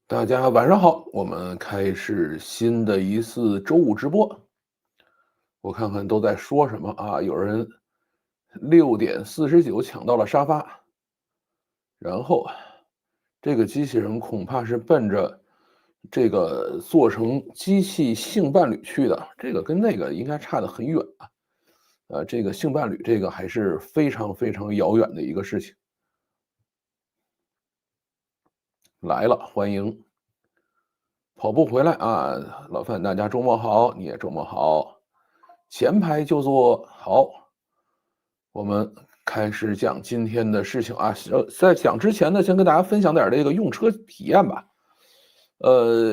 大家晚上好，我们开始新的一次周五直播。我看看都在说什么啊？有人6:49抢到了沙发，然后这个机器人恐怕是奔着这个做成机器性伴侣去的，这个跟那个应该差得很远啊。这个性伴侣这个还是非常非常遥远的一个事情。来了，欢迎跑步回来啊，老范，大家周末好，你也周末好。前排就坐好，我们开始讲今天的事情啊。在讲之前呢，先跟大家分享点这个用车体验吧。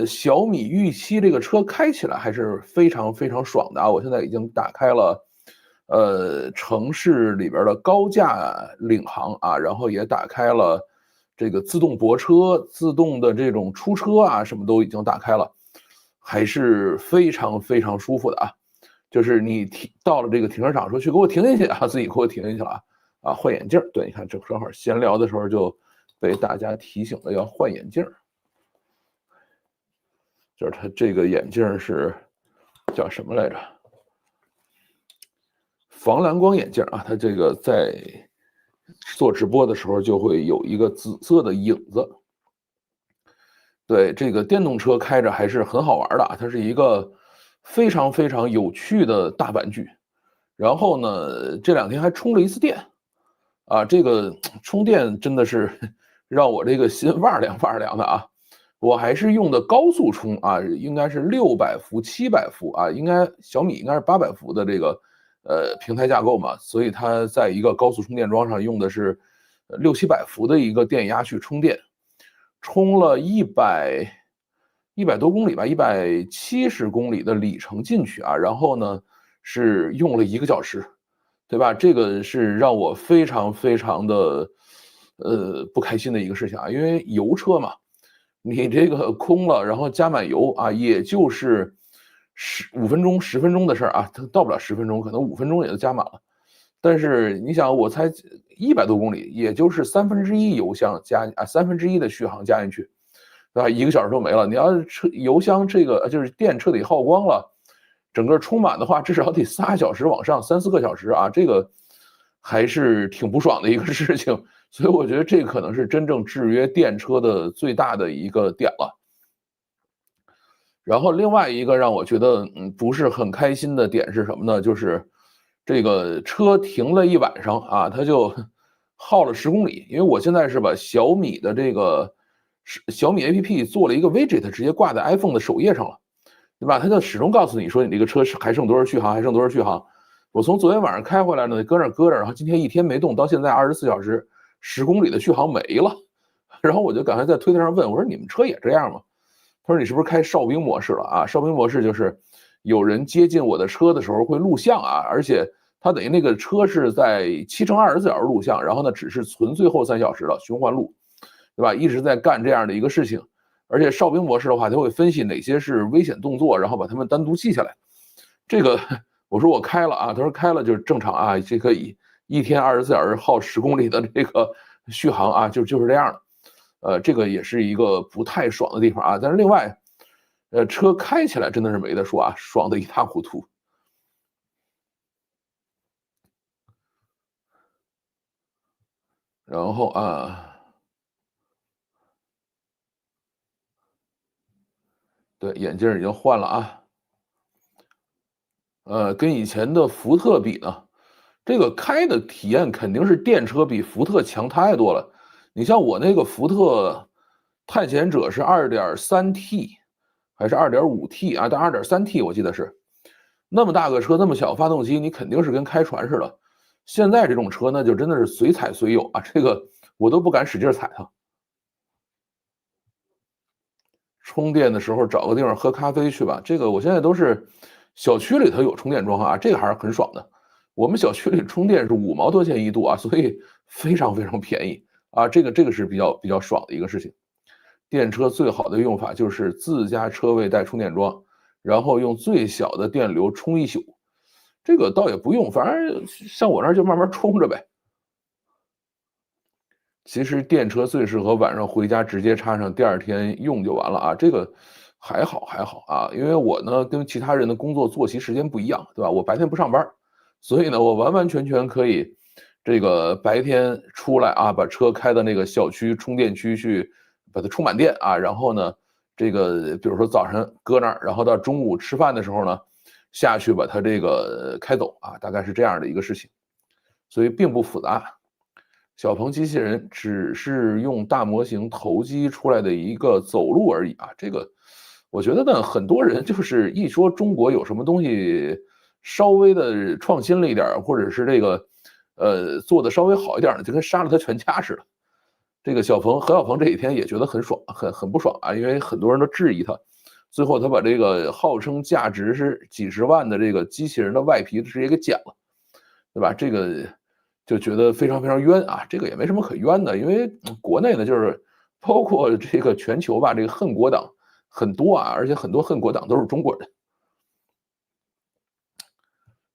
小米玉7这个车开起来还是非常非常爽的啊！我现在已经打开了，城市里边的高架领航啊，然后也打开了这个自动泊车、自动的这种出车啊，什么都已经打开了，还是非常非常舒服的啊。就是你到了这个停车场，说去给我停进去啊，自己给我停进去了啊，换眼镜。对，你看这正好闲聊的时候就被大家提醒了要换眼镜。就是它这个眼镜是叫什么来着？防蓝光眼镜啊，它这个在做直播的时候就会有一个紫色的影子。对，这个电动车开着还是很好玩的啊，它是一个非常非常有趣的大玩具。然后呢，这2天还充了一次电，啊，这个充电真的是让我这个心哇凉哇凉的啊！我还是用的高速充啊，应该是600伏、700伏啊，小米应该是800伏的这个平台架构嘛，所以它在一个高速充电桩上用的是600-700伏的一个电压去充电，充了100多公里吧，170公里的里程进去啊，然后呢是用了1个小时。对吧？这个是让我非常非常的，不开心的一个事情啊，因为油车嘛，你这个空了，然后加满油啊，也就是5分钟、10分钟的事儿啊，它到不了10分钟，可能5分钟也就加满了。但是你想，我才100多公里，也就是1/3油箱加啊1/3的续航加进去，对吧？1个小时都没了。你要是油箱这个就是电彻底耗光了。整个充满的话，至少得3小时往上，3、4个小时啊，这个还是挺不爽的一个事情。所以我觉得这可能是真正制约电车的最大的一个点了。然后另外一个让我觉得不是很开心的点是什么呢？就是这个车停了一晚上啊，它就耗了10公里。因为我现在是把小米的这个小米 APP 做了一个 widget，直接挂在 iPhone 的首页上了。对吧？它就始终告诉你说你这个车还剩多少续航，还剩多少续航。我从昨天晚上开回来呢，搁那搁着，然后今天一天没动，到现在24小时10公里的续航没了。然后我就赶快在推特上问我说：“你们车也这样吗？”他说：“你是不是开哨兵模式了啊？”哨兵模式就是有人接近我的车的时候会录像啊，而且它等于那个车是在7乘24小时录像，然后呢只是存最后3小时的循环录，对吧？一直在干这样的一个事情。而且哨兵模式的话，它会分析哪些是危险动作，然后把它们单独记下来。这个我说我开了啊，他说开了就是正常啊，这可以一天24小时耗10公里的这个续航啊，就是这样的。这个也是一个不太爽的地方啊。但是另外，车开起来真的是没得说啊，爽的一塌糊涂。然后啊，对，眼镜已经换了啊。跟以前的福特比呢，这个开的体验肯定是电车比福特强太多了。你像我那个福特探险者是 2.3T 还是 2.5T 啊？但 2.3T 我记得是。那么大个车，那么小发动机，你肯定是跟开船似的。现在这种车那就真的是随踩随有啊，这个我都不敢使劲踩它。充电的时候找个地方喝咖啡去吧。这个我现在都是小区里头有充电桩啊，这个还是很爽的。我们小区里充电是5毛多钱一度啊，所以非常非常便宜啊。这个是比较爽的一个事情。电车最好的用法就是自家车位带充电桩，然后用最小的电流充一宿。这个倒也不用，反正像我那儿就慢慢充着呗。其实电车最适合晚上回家直接插上，第二天用就完了啊。这个还好啊，因为我呢跟其他人的工作作息时间不一样，对吧？我白天不上班，所以呢我完完全全可以这个白天出来啊，把车开到那个小区充电区去，把它充满电啊，然后呢这个比如说早上搁那儿，然后到中午吃饭的时候呢下去把它这个开走啊，大概是这样的一个事情，所以并不复杂。小鹏机器人只是用大模型投机出来的一个走路而已啊，这个我觉得呢，很多人就是一说中国有什么东西稍微的创新了一点或者是这个做的稍微好一点的，就跟杀了他全家似的。这个何小鹏这几天也觉得很爽，很不爽啊，因为很多人都质疑他，最后他把这个号称价值是几十万的这个机器人的外皮直接给剪了。对吧？这个就觉得非常非常冤啊，这个也没什么可冤的，因为国内呢，就是包括这个全球吧，这个恨国党很多啊，而且很多恨国党都是中国人。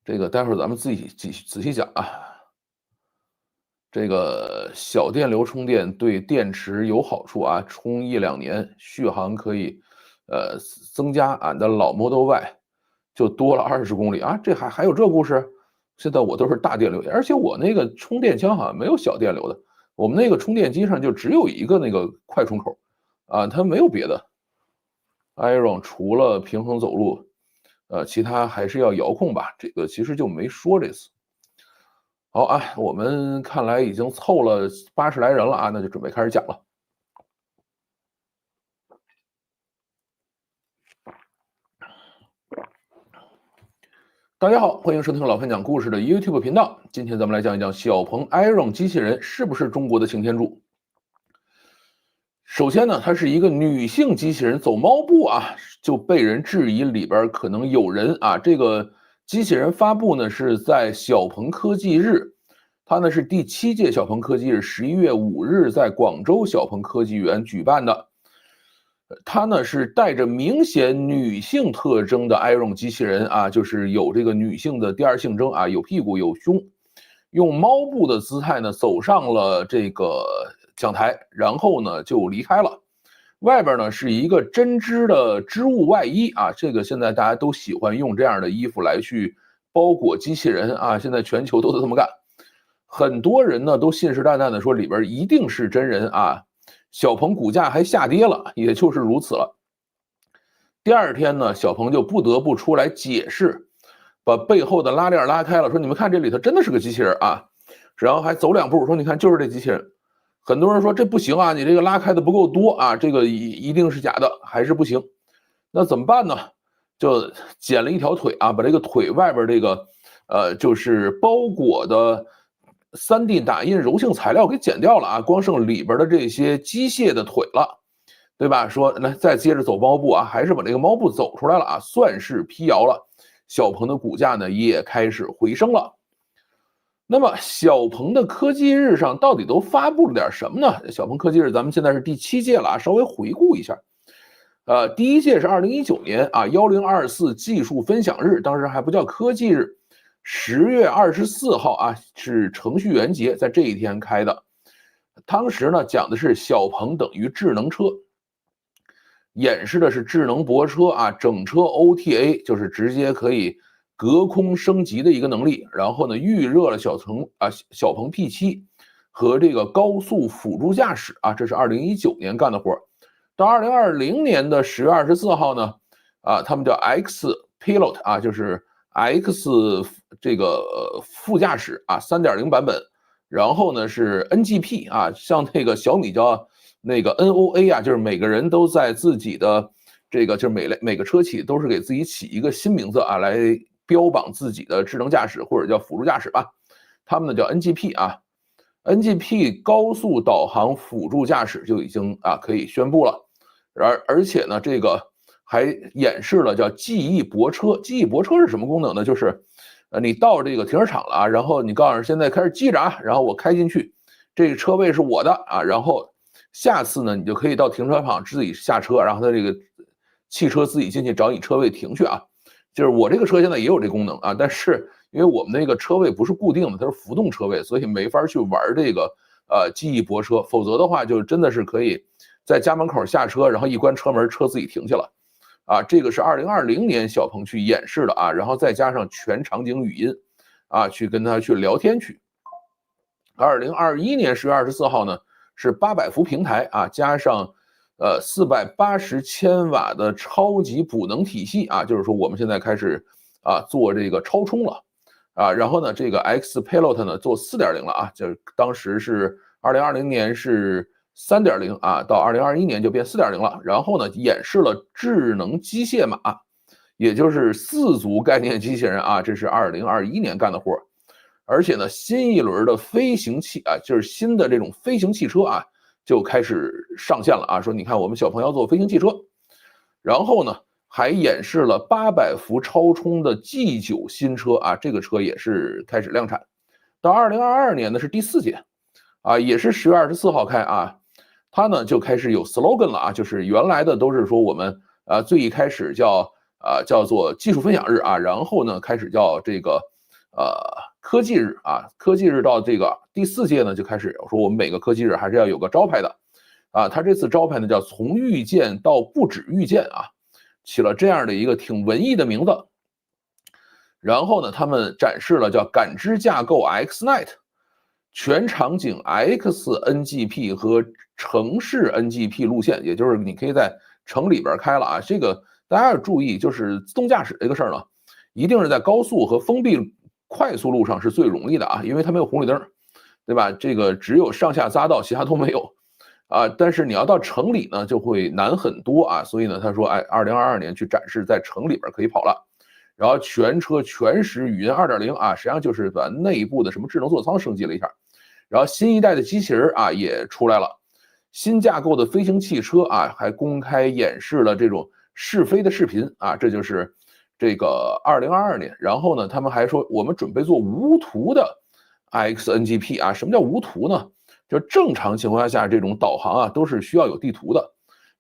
这个待会儿咱们自己仔细讲啊。这个小电流充电对电池有好处啊，充1-2年续航可以增加俺的老 Model Y 就多了20公里啊，这还有这故事？现在我都是大电流，而且我那个充电枪好像没有小电流的，我们那个充电机上就只有一个那个快充口啊，它没有别的。Iron 除了平衡走路，其他还是要遥控吧，这个其实就没说这次。好啊，我们看来已经凑了80来人了啊，那就准备开始讲了。大家好，欢迎收听老潘讲故事的 YouTube 频道。今天咱们来讲一讲小鹏 Iron 机器人是不是中国的擎天柱。首先呢，它是一个女性机器人走猫步啊，就被人质疑里边可能有人啊。这个机器人发布呢是在小鹏科技日，它呢是第7届小鹏科技日11月5日在广州小鹏科技园举办的。它呢是带着明显女性特征的 Iron 机器人啊，就是有这个女性的第二性征啊，有屁股有胸，用猫步的姿态呢走上了这个讲台，然后呢就离开了。外边呢是一个针织的织物外衣啊，这个现在大家都喜欢用这样的衣服来去包裹机器人啊，现在全球都这么干。很多人呢都信誓旦旦的说里边一定是真人啊。小鹏股价还下跌了，也就是如此了。第二天呢，小鹏就不得不出来解释，把背后的拉链拉开了，说你们看这里头真的是个机器人啊，然后还走2步说你看就是这机器人。很多人说这不行啊，你这个拉开的不够多啊，这个一定是假的，还是不行。那怎么办呢？就剪了一条腿啊，把这个腿外边这个就是包裹的3D 打印柔性材料给剪掉了啊，光剩里边的这些机械的腿了，对吧？说来再接着走猫步啊，还是把这个猫步走出来了啊，算是辟谣了。小鹏的股价呢也开始回升了。那么小鹏的科技日上到底都发布了点什么呢？小鹏科技日咱们现在是第7届了啊，稍微回顾一下。第1届是2019年啊，1024技术分享日，当时还不叫科技日。10月24号啊，是程序员节，在这一天开的。当时呢，讲的是小鹏等于智能车，演示的是智能泊车啊，整车 OTA， 就是直接可以隔空升级的一个能力。然后呢，预热了小鹏 P7 和这个高速辅助驾驶啊，这是2019年干的活。到2020年的10月24号呢，啊，他们叫 X Pilot 啊，就是 X 这个副驾驶啊 3.0 版本，然后呢是 NGP 啊，像那个小米叫那个 NOA 啊，就是每个人都在自己的这个就是每个车企都是给自己起一个新名字啊，来标榜自己的智能驾驶或者叫辅助驾驶吧，他们呢叫 NGP 啊。NGP 高速导航辅助驾驶就已经啊可以宣布了，而且呢这个还演示了叫记忆泊车。记忆泊车是什么功能呢？就是你到这个停车场了啊，然后你告诉现在开始记着啊，然后我开进去，这个车位是我的啊，然后下次呢你就可以到停车场自己下车，然后它这个汽车自己进去找你车位停去啊。就是我这个车现在也有这功能啊，但是因为我们那个车位不是固定的，它是浮动车位，所以没法去玩这个记忆泊车，否则的话就真的是可以在家门口下车，然后一关车门，车自己停下了。啊，这个是2020年小鹏去演示的啊，然后再加上全场景语音，啊，去跟他去聊天去。2021年10月24号呢，是800伏平台啊，加上480千瓦的超级补能体系啊，就是说我们现在开始啊做这个超充了啊，然后呢，这个 Xpilot 呢做4.0了啊，就是当时是2020年是3.0啊，到2021年就变4.0了。然后呢，演示了智能机械马，也就是4足概念机器人啊，这是2021年干的活。而且呢，新一轮的飞行器啊，就是新的这种飞行汽车啊，就开始上线了啊。说你看，我们小鹏要做飞行汽车，然后呢，还演示了800伏超充的 G9 新车啊，这个车也是开始量产。到2022年呢是第4届，啊，也是10月24号开啊。它呢就开始有 slogan 了啊，就是原来的都是说我们最一开始叫做技术分享日啊，然后呢开始叫这个科技日啊，科技日到这个第4届呢就开始说我们每个科技日还是要有个招牌的啊，它这次招牌呢叫从遇见到不止遇见啊，起了这样的一个挺文艺的名字。然后呢，他们展示了叫感知架构 XNet。全场景 XNGP 和城市 NGP 路线，也就是你可以在城里边开了啊。这个大家要注意，就是自动驾驶这个事儿呢，一定是在高速和封闭快速路上是最容易的啊，因为它没有红绿灯，对吧？这个只有上下匝道，其他都没有啊。但是你要到城里呢，就会难很多啊。所以呢，他说，哎，2022年去展示在城里边可以跑了。然后全车全时语音2.0啊，实际上就是把内部的什么智能座舱升级了一下。然后新一代的机器人啊也出来了，新架构的飞行汽车啊还公开演示了这种试飞的视频啊，这就是这个2022年。然后呢，他们还说我们准备做无图的 XNGP 啊，什么叫无图呢？就正常情况下这种导航啊都是需要有地图的，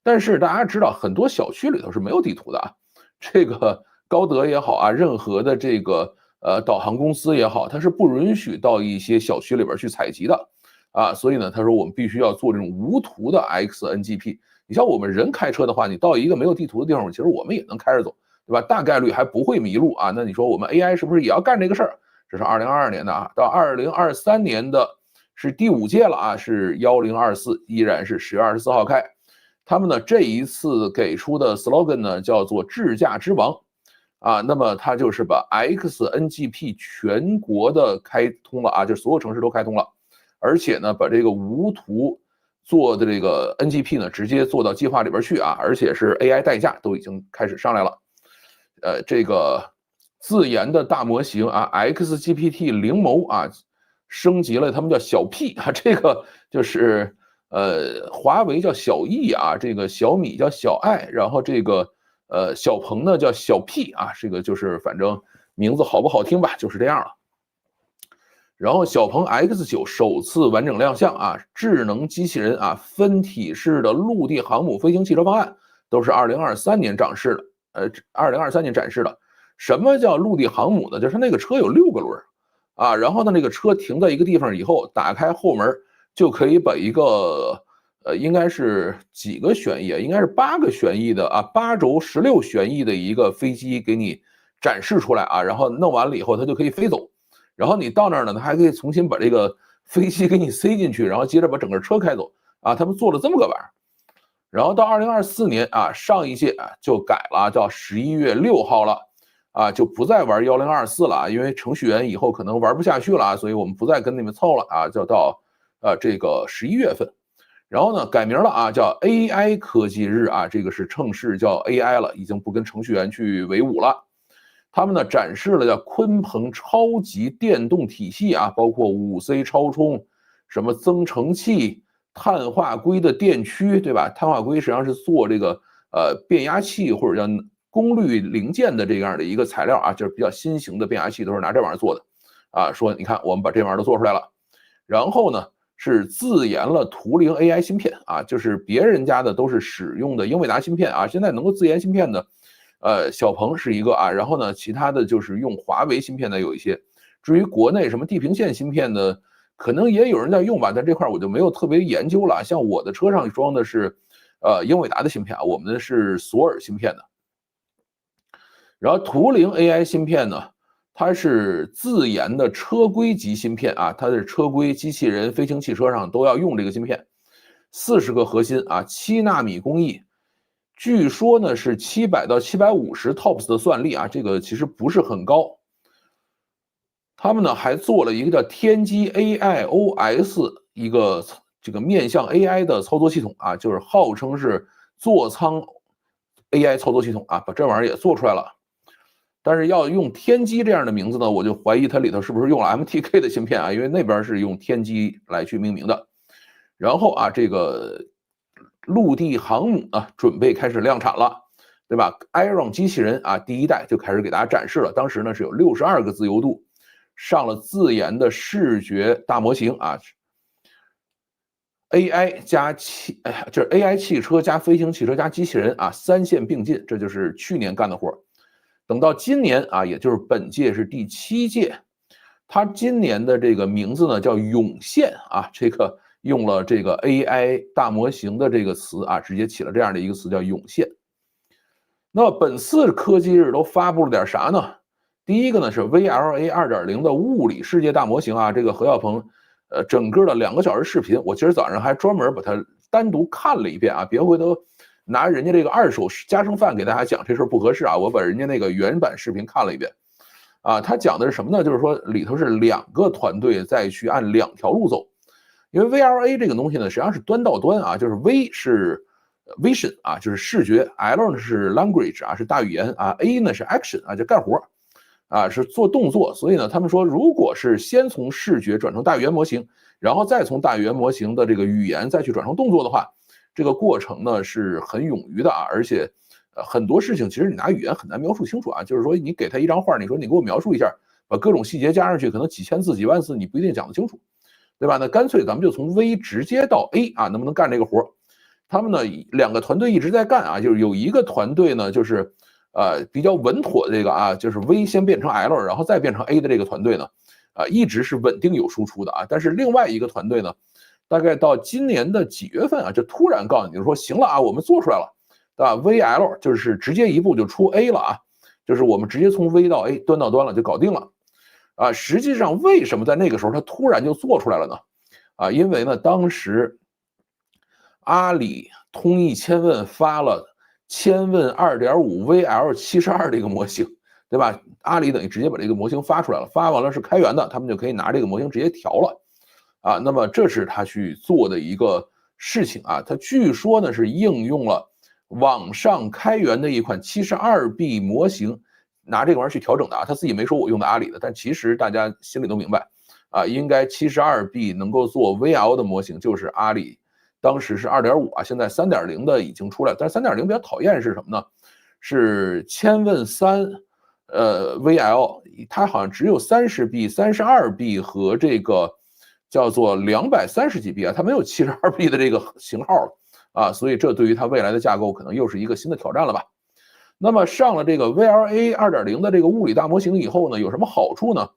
但是大家知道很多小区里头是没有地图的啊，这个高德也好啊，任何的这个导航公司也好，它是不允许到一些小区里边去采集的啊，所以呢，他说我们必须要做这种无图的 XNGP。你像我们人开车的话，你到一个没有地图的地方，其实我们也能开着走，对吧？大概率还不会迷路啊。那你说我们 AI 是不是也要干这个事儿？这是2022年的啊，到2023年的是第5届了啊，是1024，依然是10月24号开。他们呢这一次给出的 slogan 呢叫做智驾之王。啊，那么它就是把 XNGP 全国的开通了啊，就所有城市都开通了，而且呢，把这个无图做的这个 NGP 呢，直接做到计划里边去啊，而且是 AI 代驾都已经开始上来了。这个自研的大模型啊 ，XGPT 灵眸啊，升级了，他们叫小 P 啊，这个就是华为叫小 E 啊，这个小米叫小爱，然后这个。小鹏呢叫小 P 啊，这个就是反正名字好不好听吧，就是这样了。然后小鹏 X9首次完整亮相啊，智能机器人啊，分体式的陆地航母飞行汽车方案都是2023年展示的，2023年展示的。什么叫陆地航母呢？就是那个车有6个轮啊，然后呢那个车停在一个地方以后，打开后门就可以把一个应该是几个旋翼啊？应该是8个旋翼的啊，8轴16旋翼的一个飞机给你展示出来啊，然后弄完了以后，它就可以飞走。然后你到那儿呢，它还可以重新把这个飞机给你塞进去，然后接着把整个车开走啊。他们做了这么个玩意儿。然后到2024年啊，上一届啊就改了，到11月6号了啊，就不再玩1024了啊，因为程序员以后可能玩不下去了啊，所以我们不再跟你们凑了啊，就到这个11月份。然后呢，改名了啊，叫 AI 科技日啊，这个是正式叫 AI 了，已经不跟程序员去为伍了。他们呢展示了叫鲲鹏超级电动体系啊，包括5C 超充、什么增程器、碳化硅的电驱，对吧？碳化硅实际上是做这个变压器或者叫功率零件的这样的一个材料啊，就是比较新型的变压器都是拿这玩意儿做的啊。说你看我们把这玩意儿都做出来了，然后呢？是自研了图灵 AI 芯片啊，就是别人家的都是使用的英伟达芯片啊，现在能够自研芯片的，小鹏是一个啊，然后呢，其他的就是用华为芯片的有一些。至于国内什么地平线芯片的，可能也有人在用吧，但这块我就没有特别研究了。像我的车上装的是英伟达的芯片啊，我们的是索尔芯片的。然后图灵 AI 芯片呢，它是自研的车规级芯片啊，它的车规、机器人、飞行汽车上都要用这个芯片，40个核心啊，7纳米工艺，据说呢是700到750 TOPS 的算力啊，这个其实不是很高。他们呢还做了一个叫天玑 AIOS 一个这个面向 AI 的操作系统啊，就是号称是座舱 AI 操作系统啊，把这玩意儿也做出来了。但是要用天玑这样的名字呢，我就怀疑它里头是不是用了 MTK 的芯片啊，因为那边是用天玑来去命名的。然后啊，这个陆地航母呢准备开始量产了，对吧 ？Iron 机器人啊，第一代就开始给大家展示了，当时呢是有62个自由度，上了自研的视觉大模型啊。AI 加就是 AI 汽车加飞行汽车加机器人啊，3线并进，这就是去年干的活。等到今年啊，也就是本届是第7届，它今年的这个名字呢叫涌现啊，这个用了这个 AI 大模型的这个词啊，直接起了这样的一个词叫涌现。那本次科技日都发布了点啥呢？第一个呢是 VLA 2.0的物理世界大模型啊，这个何小鹏整个的2个小时视频，我今儿早上还专门把它单独看了一遍啊，别回头拿人家这个二手家常饭给大家讲这事儿不合适啊，我把人家那个原版视频看了一遍，啊，他讲的是什么呢？就是说里头是2个团队再去按2条路走，因为 VLA 这个东西呢，实际上是端到端啊，就是 V 是 vision 啊，就是视觉 ，L 呢是 language 啊，是大语言啊 ，A 呢是 action 啊，就干活啊，是做动作。所以呢，他们说，如果是先从视觉转成大语言模型，然后再从大语言模型的这个语言再去转成动作的话，这个过程呢是很冗余的啊，而且很多事情其实你拿语言很难描述清楚啊。就是说，你给他一张画，你说你给我描述一下，把各种细节加上去，可能几千字、几万字，你不一定讲得清楚，对吧？那干脆咱们就从 V 直接到 A 啊，能不能干这个活？他们呢2个团队一直在干啊，就是有一个团队呢就是比较稳妥的这个啊，就是 V 先变成 L， 然后再变成 A 的这个团队呢，一直是稳定有输出的啊。但是另外一个团队呢，大概到今年的几月份啊，就突然告诉你说行了啊，我们做出来了，对吧 ？VL 就是直接一步就出 A 了啊，就是我们直接从 V 到 A 端到端了就搞定了啊。实际上为什么在那个时候它突然就做出来了呢？啊，因为呢当时阿里通义千问发了千问 2.5 VL72 这个模型，对吧？阿里等于直接把这个模型发出来了，发完了是开源的，他们就可以拿这个模型直接调了。啊，那么这是他去做的一个事情啊，他据说呢是应用了网上开源的一款72B 模型，拿这个玩意儿去调整的啊，他自己没说我用的阿里的，但其实大家心里都明白啊，应该72B 能够做 VL 的模型就是阿里当时是2.5啊，现在3.0的已经出来，但是3.0比较讨厌是什么呢？是千问3VL， 它好像只有30B、32B 和这个叫做230几 B 啊，它没有72B 的这个型号啊，所以这对于它未来的架构可能又是一个新的挑战了吧。那么上了这个 VLA 2.0的这个物理大模型以后呢，有什么好处呢？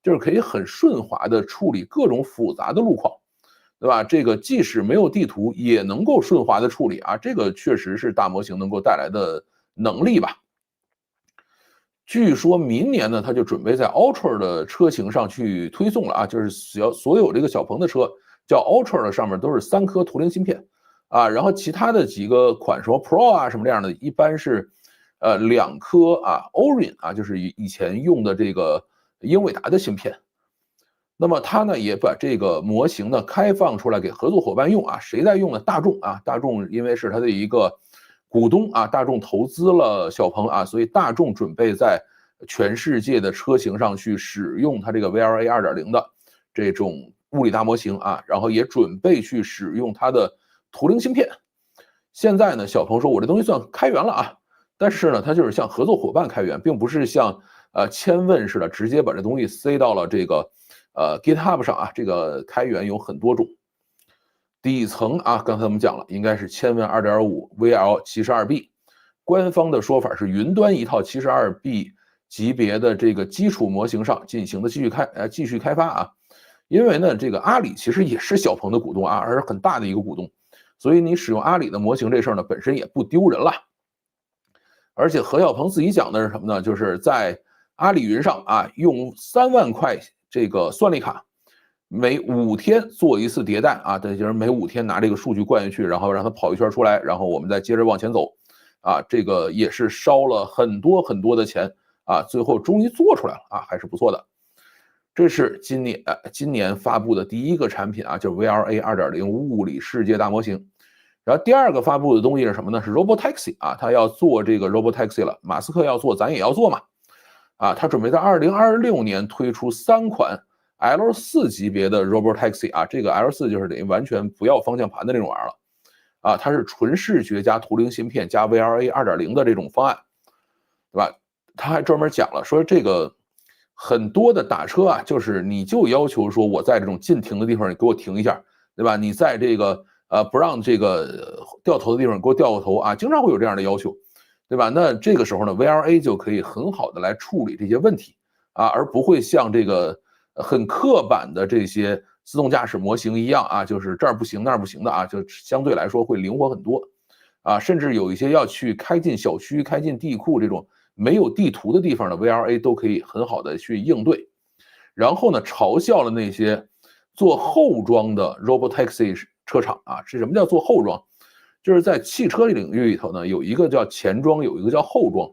就是可以很顺滑的处理各种复杂的路况，对吧？这个即使没有地图也能够顺滑的处理啊，这个确实是大模型能够带来的能力吧。据说明年呢，它就准备在 Ultra 的车型上去推送了啊，就是所有这个小鹏的车叫 Ultra 的上面都是3颗图灵芯片啊，然后其他的几个款什么 Pro 啊什么这样的，一般是2颗啊 Orin 啊，就是以前用的这个英伟达的芯片。那么它呢也把这个模型呢开放出来给合作伙伴用啊，谁在用呢？大众啊，大众因为是它的一个股东啊，大众投资了小鹏啊，所以大众准备在全世界的车型上去使用它这个 VLA 2.0的这种物理大模型啊，然后也准备去使用它的图灵芯片。现在呢，小鹏说我这东西算开源了啊，但是呢，它就是向合作伙伴开源，并不是像千问似的直接把这东西塞到了这个GitHub 上啊。这个开源有很多种。底层啊，刚才我们讲了，应该是千问 2.5 VL 72B， 官方的说法是云端一套 72B 级别的这个基础模型上进行的继续开发啊。因为呢，这个阿里其实也是小鹏的股东啊，而是很大的一个股东，所以你使用阿里的模型这事儿呢，本身也不丢人了。而且何小鹏自己讲的是什么呢？就是在阿里云上啊，用3万块这个算力卡，每5天做一次迭代啊，这就是每5天拿这个数据灌进去，然后让它跑一圈出来，然后我们再接着往前走，啊，这个也是烧了很多很多的钱啊，最后终于做出来了啊，还是不错的。这是今年发布的第一个产品啊，就是 VLA 2.0物理世界大模型。然后第二个发布的东西是什么呢？是 Robotaxi 啊，他要做这个 Robotaxi 了，马斯克要做，咱也要做嘛。啊，他准备在2026年推出3款 L4级别的 Robotaxi 啊，这个 L4就是等于完全不要方向盘的那种玩意儿了。啊，它是纯视觉加图灵芯片加 VLA 2.0的这种方案，对吧？他还专门讲了说这个很多的打车啊，就是你就要求说我在这种禁停的地方你给我停一下，对吧？你在这个不让这个掉头的地方给我掉个头啊，经常会有这样的要求，对吧？那这个时候呢 ，VLA 就可以很好的来处理这些问题啊，而不会像这个很刻板的这些自动驾驶模型一样啊，就是这儿不行那儿不行的啊，就相对来说会灵活很多啊，甚至有一些要去开进小区、开进地库这种没有地图的地方的 VLA 都可以很好的去应对。然后呢，嘲笑了那些做后装的 Robotaxi 车厂啊，是什么叫做后装？就是在汽车领域里头呢，有一个叫前装，有一个叫后装。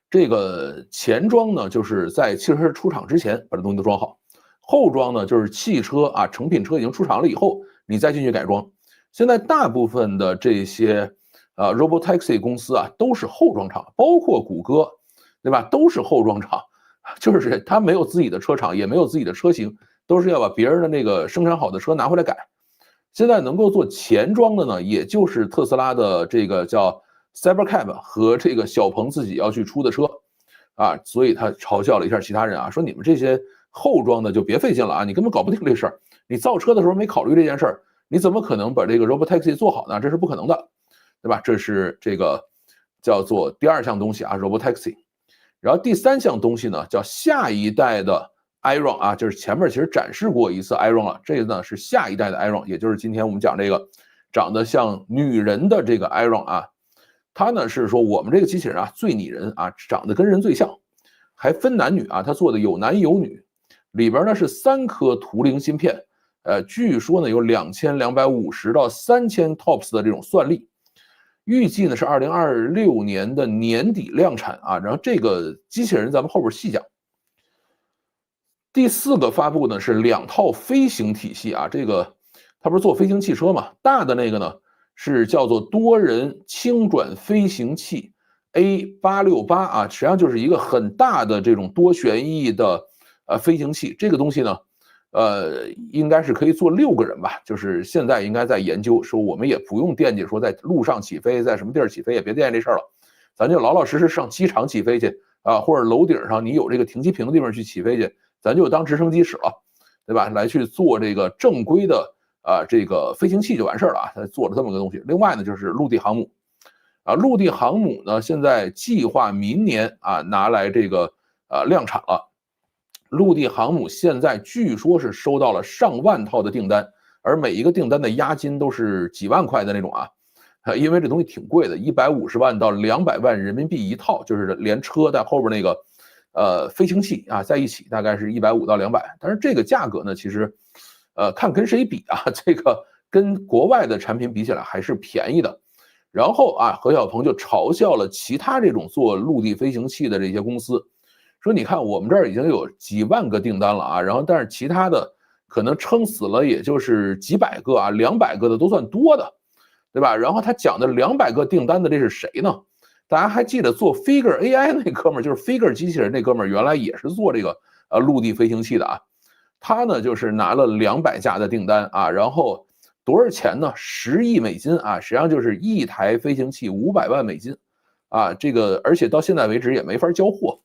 这个前装呢，就是在汽车出厂之前把这东西都装好；后装呢，就是汽车啊成品车已经出厂了以后，你再进去改装。现在大部分的这些Robotaxi 公司啊，都是后装厂，包括谷歌，对吧？都是后装厂，就是它没有自己的车厂，也没有自己的车型，都是要把别人的那个生产好的车拿回来改。现在能够做前装的呢，也就是特斯拉的这个叫 Cybercab 和这个小鹏自己要去出的车啊，所以他嘲笑了一下其他人啊，说你们这些后装的就别费劲了啊，你根本搞不定这事儿，你造车的时候没考虑这件事儿，你怎么可能把这个 Robotaxi 做好呢？这是不可能的，对吧？这是这个叫做第2项东西啊 ，Robotaxi。然后第3项东西呢，叫下一代的 Iron 啊，就是前面其实展示过一次 Iron 了，这个呢是下一代的 Iron， 也就是今天我们讲这个长得像女人的这个 Iron 啊，它呢是说我们这个机器人啊最拟人啊，长得跟人最像，还分男女啊，它做的有男有女，里边呢是3颗图灵芯片，据说呢有2250到3000 TOPS 的这种算力。预计呢是2026年的年底量产啊，然后这个机器人咱们后边细讲。第4个发布呢是2套飞行体系啊，这个它不是做飞行汽车嘛，大的那个呢是叫做多人轻转飞行器 A868啊，实际上就是一个很大的这种多旋翼的飞行器，这个东西呢。应该是可以坐6个人吧，就是现在应该在研究，说我们也不用惦记说在路上起飞，在什么地儿起飞也别惦记这事儿了，咱就老老实实上机场起飞去啊，或者楼顶上你有这个停机坪的地方去起飞去，咱就当直升机使了，对吧？来去做这个正规的这个飞行器就完事儿了啊，他做了这么个东西。另外呢，就是陆地航母啊，陆地航母呢现在计划明年啊拿来这个量产了。陆地航母现在据说是收到了上万套的订单，而每一个订单的押金都是几万块的那种啊，因为这东西挺贵的，150万到200万人民币一套，就是连车带后边那个飞行器啊在一起，大概是150到200。但是这个价格呢，其实看跟谁比啊，这个跟国外的产品比起来还是便宜的。然后啊，何小鹏就嘲笑了其他这种做陆地飞行器的这些公司。说你看我们这儿已经有几万个订单了啊，然后但是其他的可能撑死了也就是几百个啊，200个的都算多的，对吧？然后他讲的200个订单的这是谁呢？大家还记得做 Figure AI 那哥们儿，就是 Figure 机器人那哥们儿，原来也是做这个陆地飞行器的啊。他呢就是拿了200架的订单啊，然后多少钱呢？10亿美金啊，实际上就是一台飞行器500万美金啊，这个而且到现在为止也没法交货。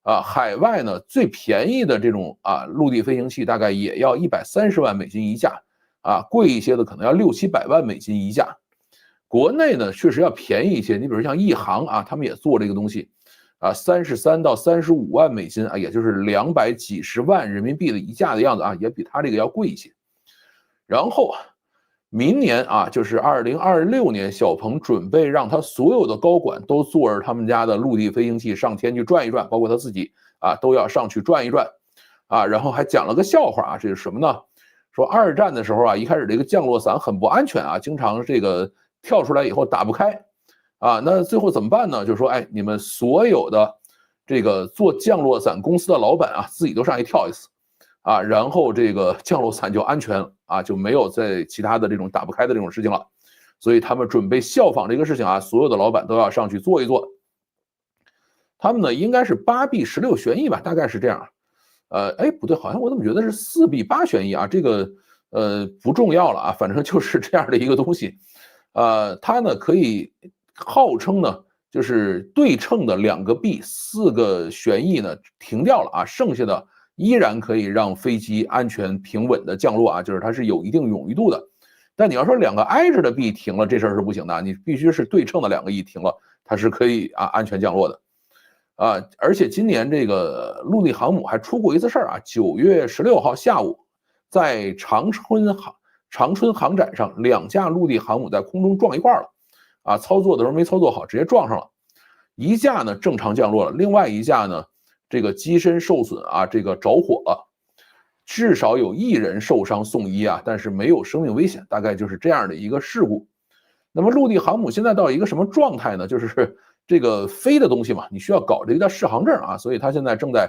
啊，海外呢最便宜的这种陆地飞行器大概也要130万美金一架，啊，贵一些的可能要600-700万美金一架。国内呢确实要便宜一些，你比如像亿航啊，他们也做这个东西， 33到35万美金啊，也就是200几十万人民币的一架的样子啊，也比他这个要贵一些。然后明年啊，就是2026年，小鹏准备让他所有的高管都坐着他们家的陆地飞行器上天去转一转，包括他自己啊，都要上去转一转啊。然后还讲了个笑话啊，这是什么呢？说二战的时候啊，一开始这个降落伞很不安全啊，经常这个跳出来以后打不开啊。那最后怎么办呢？就是说，哎，你们所有的这个做降落伞公司的老板啊，自己都上去跳一次啊，然后这个降落伞就安全了啊，就没有在其他的这种打不开的这种事情了。所以他们准备效仿这个事情啊，所有的老板都要上去做一做。他们呢应该是8B16旋翼吧，大概是这样。哎，不对，好像我怎么觉得是4B8旋翼啊？这个不重要了啊，反正就是这样的一个东西。它呢可以号称呢就是对称的2个 B，4个旋翼呢停掉了啊，剩下的依然可以让飞机安全平稳的降落啊，就是它是有一定冗余度的。但你要说2个挨着的 B 停了，这事儿是不行的，你必须是对称的2个 E 停了，它是可以啊安全降落的。而且今年这个陆地航母还出过一次事儿啊，9月16号下午，在长春航展上，2架陆地航母在空中撞一块了，啊，操作的时候没操作好，直接撞上了。一架呢正常降落了，另外一架呢这个机身受损啊，这个着火了，至少有1人受伤送医啊，但是没有生命危险，大概就是这样的一个事故。那么陆地航母现在到一个什么状态呢？就是这个飞的东西嘛，你需要搞这个叫适航证啊，所以它现在正在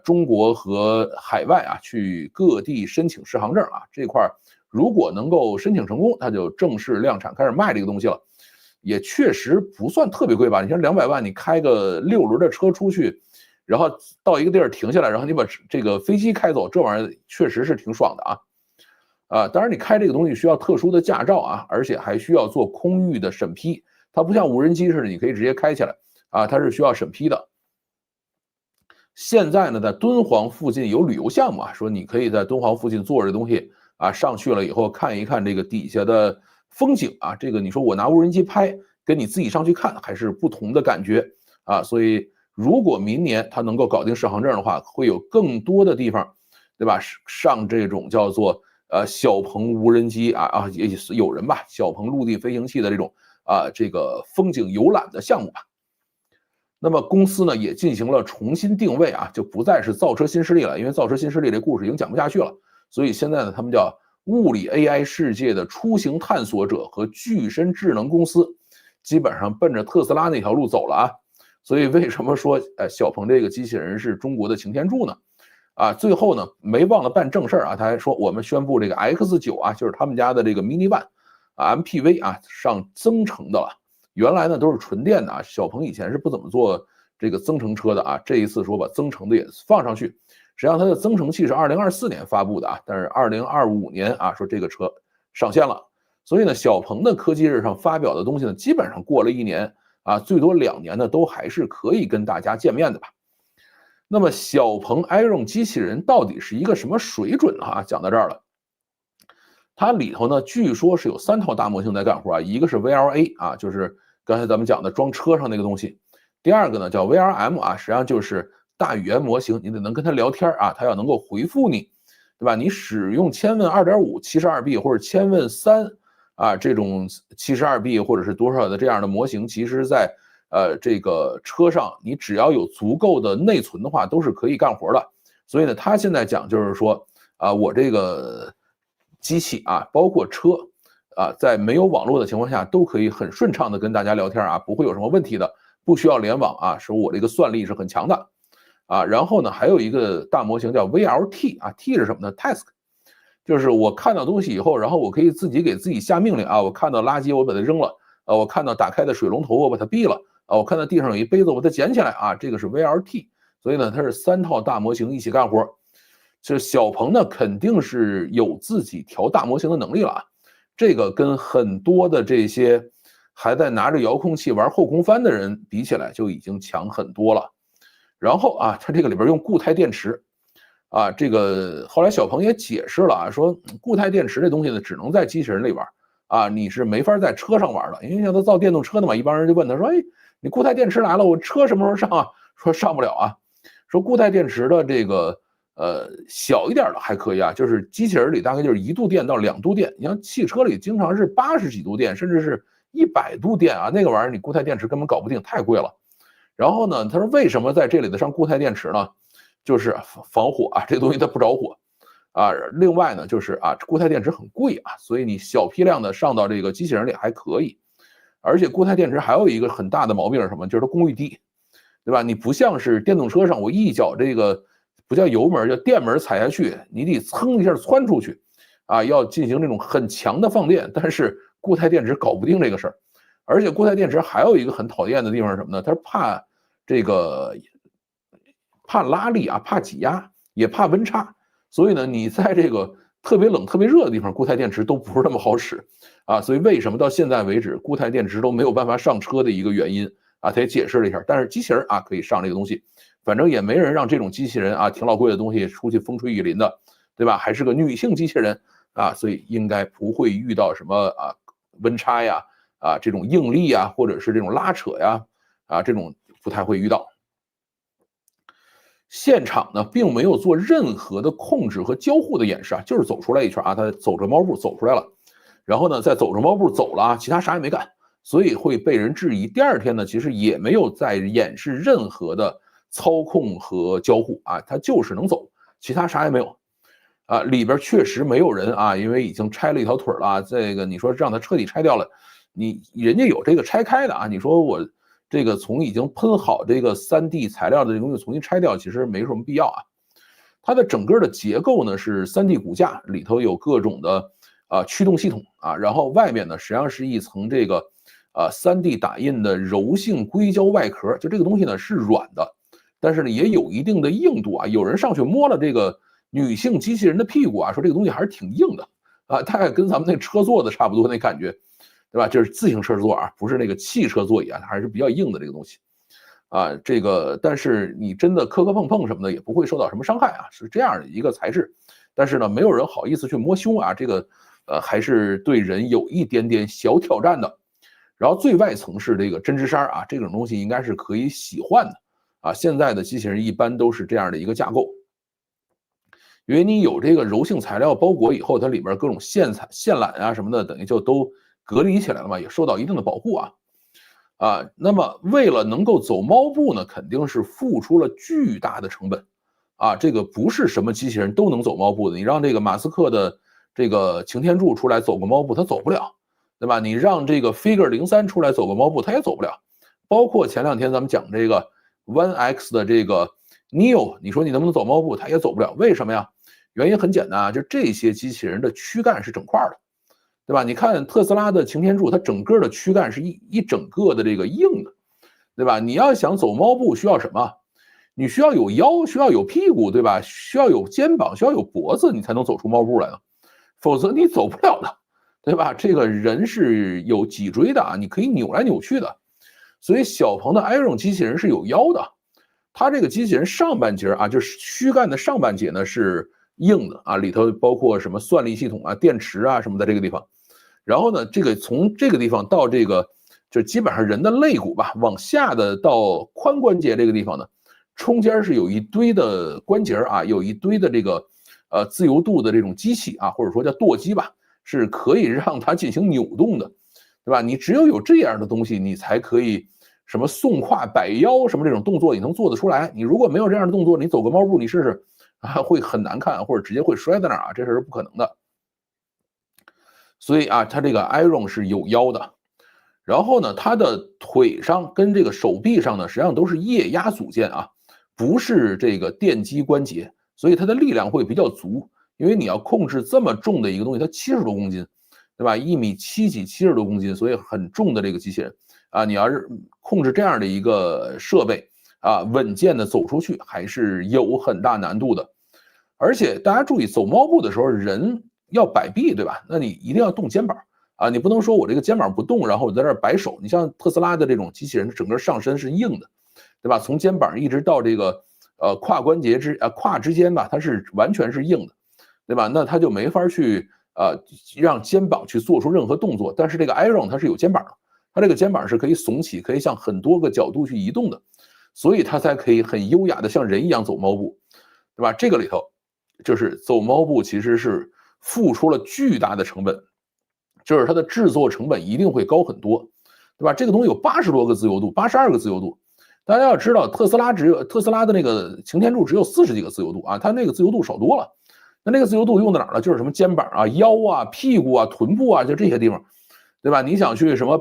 中国和海外啊去各地申请适航证啊，这块如果能够申请成功，它就正式量产开始卖这个东西了。也确实不算特别贵吧，你像200万，你开个6轮的车出去，然后到一个地儿停下来，然后你把这个飞机开走，这玩意儿确实是挺爽的啊。当然你开这个东西需要特殊的驾照啊，而且还需要做空域的审批，它不像无人机似的，你可以直接开起来啊，它是需要审批的。现在呢，在敦煌附近有旅游项目啊，说你可以在敦煌附近坐着东西啊，上去了以后看一看这个底下的风景啊，这个你说我拿无人机拍，跟你自己上去看还是不同的感觉啊。所以如果明年它能够搞定适航证的话，会有更多的地方，对吧？上这种叫做小鹏无人机也有人吧，小鹏陆地飞行器的这种这个风景游览的项目吧。那么公司呢也进行了重新定位啊，就不再是造车新势力了，因为造车新势力这故事已经讲不下去了，所以现在呢他们叫物理 AI 世界的出行探索者和具身智能公司，基本上奔着特斯拉那条路走了啊。所以为什么说小鹏这个机器人是中国的擎天柱呢？最后呢没忘了办正事啊，他还说我们宣布这个 X9啊，就是他们家的这个 Mini One MPV 啊上增程的了。原来呢都是纯电的啊，小鹏以前是不怎么做这个增程车的啊，这一次说把增程的也放上去，实际上它的增程器是2024年发布的啊，但是2025年啊说这个车上线了，所以呢小鹏的科技日上发表的东西呢，基本上过了1年啊，最多2年呢都还是可以跟大家见面的吧。那么小鹏 Iron 机器人到底是一个什么水准啊？讲到这儿了。它里头呢，据说是有3套大模型在干活啊，一个是 VLA 啊，就是刚才咱们讲的装车上那个东西；第二个呢叫 VRM 啊，实际上就是大语言模型，你得能跟它聊天啊，它要能够回复你，对吧？你使用千问2.5 72B 或者千问3啊这种72B 或者是多少的这样的模型，其实在这个车上，你只要有足够的内存的话，都是可以干活的。所以呢，它现在讲就是说我这个机器啊，包括车在没有网络的情况下，都可以很顺畅的跟大家聊天啊，不会有什么问题的，不需要联网啊，说我这个算力是很强的然后呢，还有一个大模型叫 VLT 啊 ，T 是什么呢 ？Task， 就是我看到东西以后，然后我可以自己给自己下命令啊，我看到垃圾我把它扔了，我看到打开的水龙头我把它闭了，我看到地上有一杯子我把它捡起来啊，这个是 VLT， 所以呢，它是3套大模型一起干活。这小鹏呢肯定是有自己调大模型的能力了啊，这个跟很多的这些还在拿着遥控器玩后空翻的人比起来就已经强很多了。然后它这个里边用固态电池这个后来小鹏也解释了说固态电池这东西呢只能在机器人里玩啊，你是没法在车上玩的，因为像他造电动车的嘛，一帮人就问他说，哎，你固态电池来了，我车什么时候上啊？说上不了啊，说固态电池的这个小一点的还可以啊，就是机器人里大概就是1度电到2度电，你像汽车里经常是80几度电，甚至是100度电啊，那个玩意儿你固态电池根本搞不定，太贵了。然后呢，他说为什么在这里的上固态电池呢？就是防火啊，这东西它不着火。啊，另外呢，就是啊，固态电池很贵啊，所以你小批量的上到这个机器人里还可以。而且固态电池还有一个很大的毛病是什么？就是它功率低，对吧？你不像是电动车上，我一脚这个不叫油门，叫电门踩下去，你得噌一下窜出去，啊，要进行这种很强的放电。但是固态电池搞不定这个事儿，而且固态电池还有一个很讨厌的地方是什么呢？它怕这个怕拉力啊，怕挤压，也怕温差。所以呢，你在这个特别冷、特别热的地方，固态电池都不是那么好使啊。所以为什么到现在为止，固态电池都没有办法上车的一个原因啊，他也解释了一下。但是机器人啊可以上这个东西，反正也没人让这种机器人啊挺老贵的东西出去风吹雨淋的，对吧？还是个女性机器人啊，所以应该不会遇到什么啊温差呀啊这种应力啊，或者是这种拉扯呀啊这种不太会遇到。现场呢，并没有做任何的控制和交互的演示啊，就是走出来一圈啊，他走着猫步走出来了，然后呢，再走着猫步走了啊，其他啥也没干，所以会被人质疑。第二天呢，其实也没有再演示任何的操控和交互啊，他就是能走，其他啥也没有啊。里边确实没有人啊，因为已经拆了一条腿了，这个你说让他彻底拆掉了，人家有这个拆开的啊，你说我。这个从已经喷好这个3D 材料的这东西重新拆掉，其实没什么必要啊。它的整个的结构呢是3D 骨架，里头有各种的驱动系统啊，然后外面呢实际上是一层这个3D 打印的柔性硅胶外壳，就这个东西呢是软的，但是呢也有一定的硬度啊。有人上去摸了这个女性机器人的屁股啊，说这个东西还是挺硬的啊，大概跟咱们那车座的差不多那感觉。对吧？就是自行车座啊，不是那个汽车座椅啊，它还是比较硬的这个东西啊。这个，但是你真的磕磕碰碰什么的也不会受到什么伤害啊，是这样的一个材质。但是呢，没有人好意思去摸胸啊，这个还是对人有一点点小挑战的。然后最外层是这个针织衫啊，这种东西应该是可以洗换的啊。现在的机器人一般都是这样的一个架构，因为你有这个柔性材料包裹以后，它里边各种线缆啊什么的，等于就都隔离起来了嘛，也受到一定的保护啊。那么为了能够走猫步呢，肯定是付出了巨大的成本啊。这个不是什么机器人都能走猫步的。你让这个马斯克的这个擎天柱出来走个猫步，他走不了，对吧？你让这个 Figure03出来走个猫步，他也走不了。包括前2天咱们讲这个 One X 的这个 Neo， 你说你能不能走猫步，他也走不了。为什么呀？原因很简单啊，就这些机器人的躯干是整块的。对吧？你看特斯拉的擎天柱，它整个的躯干是一整个的这个硬的，对吧？你要想走猫步需要什么？你需要有腰，需要有屁股，对吧？需要有肩膀，需要有脖子，你才能走出猫步来呢，否则你走不了的，对吧？这个人是有脊椎的啊，你可以扭来扭去的，所以小鹏的 Iron 机器人是有腰的，它这个机器人上半截啊，就是躯干的上半截呢是硬的啊，里头包括什么算力系统啊、电池啊什么的这个地方。然后呢，这个从这个地方到这个，就基本上人的肋骨吧，往下的到髋关节这个地方呢，中间是有一堆的关节啊，有一堆的这个自由度的这种机器啊，或者说叫舵机吧，是可以让它进行扭动的，对吧？你只有这样的东西，你才可以什么送胯摆腰什么这种动作你能做得出来。你如果没有这样的动作，你走个猫步你试试啊，会很难看，或者直接会摔在那儿啊，这是不可能的。所以啊，它这个 Iron 是有腰的，然后呢，它的腿上跟这个手臂上呢，实际上都是液压组件啊，不是这个电机关节，所以它的力量会比较足。因为你要控制这么重的一个东西，它70多公斤，对吧？1.7米几，70多公斤，所以很重的这个机器人啊，你要是控制这样的一个设备啊，稳健的走出去，还是有很大难度的。而且大家注意，走猫步的时候，人要摆臂，对吧？那你一定要动肩膀啊，你不能说我这个肩膀不动，然后我在这儿摆手。你像特斯拉的这种机器人，整个上身是硬的，对吧？从肩膀一直到这个胯关节胯之间吧，它是完全是硬的，对吧？那它就没法去让肩膀去做出任何动作，但是这个 Iron 它是有肩膀的，它这个肩膀是可以耸起，可以向很多个角度去移动的，所以它才可以很优雅的像人一样走猫步，对吧？这个里头就是走猫步其实是付出了巨大的成本，就是它的制作成本一定会高很多，对吧？这个东西有80多个自由度，82个自由度。大家要知道，特斯拉的那个擎天柱只有40几个自由度啊，它那个自由度少多了。那个自由度用在哪儿呢？就是什么肩膀啊、腰啊、屁股啊、臀部啊，就这些地方，对吧？你想去什么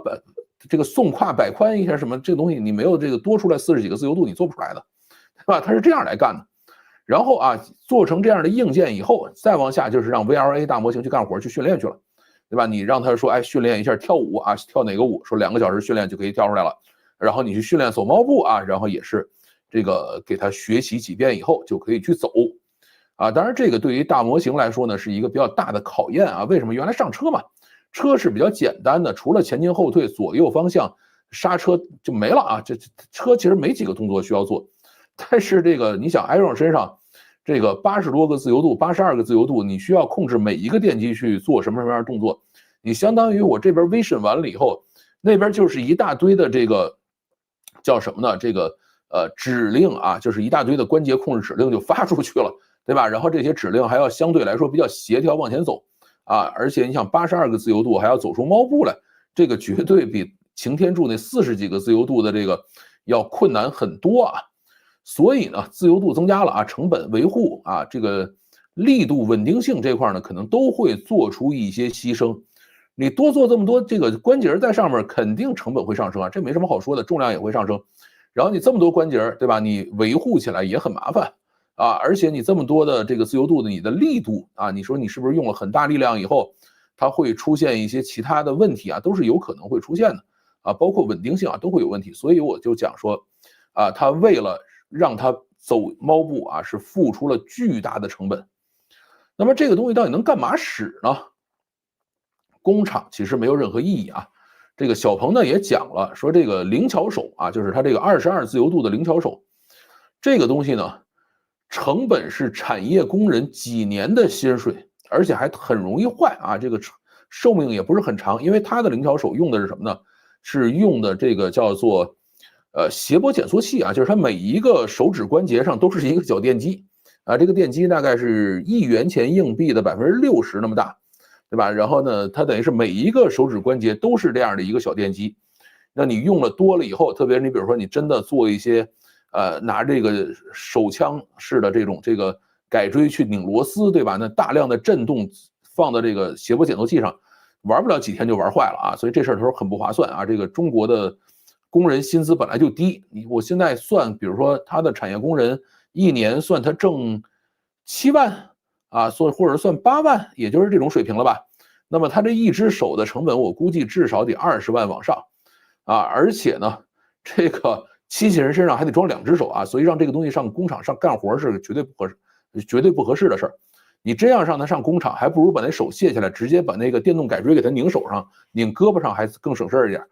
这个送胯摆髋一下什么，这个东西你没有这个多出来40几个自由度，你做不出来的，对吧？它是这样来干的。然后做成这样的硬件以后，再往下就是让 VLA 大模型去干活去训练去了，对吧？你让他说，哎，训练一下跳舞啊，跳哪个舞？说2个小时训练就可以跳出来了。然后你去训练走猫步啊，然后也是这个给他学习几遍以后就可以去走。当然这个对于大模型来说呢，是一个比较大的考验啊。为什么？原来上车嘛，车是比较简单的，除了前进后退、左右方向、刹车就没了啊。这车其实没几个动作需要做，但是这个你想 Iron 身上这个80多个自由度、82个自由度，你需要控制每一个电机去做什么样的动作。你相当于我这边 Vision 完了以后，那边就是一大堆的这个叫什么呢？这个指令啊，就是一大堆的关节控制指令就发出去了。对吧？然后这些指令还要相对来说比较协调往前走而且你想82个自由度还要走出猫步来，这个绝对比擎天柱那40几个自由度的这个要困难很多啊。所以呢，自由度增加了成本维护这个力度稳定性这块呢，可能都会做出一些牺牲。你多做这么多这个关节在上面，肯定成本会上升这没什么好说的，重量也会上升。然后你这么多关节，对吧？你维护起来也很麻烦。而且你这么多的这个自由度的，你的力度你说你是不是用了很大力量以后，它会出现一些其他的问题都是有可能会出现的包括稳定性都会有问题。所以我就讲说它为了让它走猫步是付出了巨大的成本。那么这个东西到底能干嘛使呢？工厂其实没有任何意义这个小鹏呢也讲了，说这个灵巧手就是它这个22自由度的灵巧手，这个东西呢。成本是产业工人几年的薪水，而且还很容易坏这个寿命也不是很长，因为它的灵巧手用的是什么呢？是用的这个叫做谐波减缩器就是它每一个手指关节上都是一个小电机这个电机大概是1元钱硬币的60%那么大，对吧？然后呢，它等于是每一个手指关节都是这样的一个小电机。那你用了多了以后，特别你比如说你真的做一些拿这个手枪式的这个改锥去拧螺丝，对吧？那大量的震动放到这个谐波减速器上，玩不了几天就玩坏了所以这事儿都很不划算这个中国的工人薪资本来就低，我现在算，比如说他的产业工人一年算他挣7万或者算8万，也就是这种水平了吧？那么他这一只手的成本，我估计至少得20万往上而且呢，这个机器人身上还得装2只手所以让这个东西上工厂上干活是绝对不合适的事儿。你真要让他上工厂，还不如把那手卸下来，直接把那个电动改锥给他拧手上、拧胳膊上，还更省事儿一点，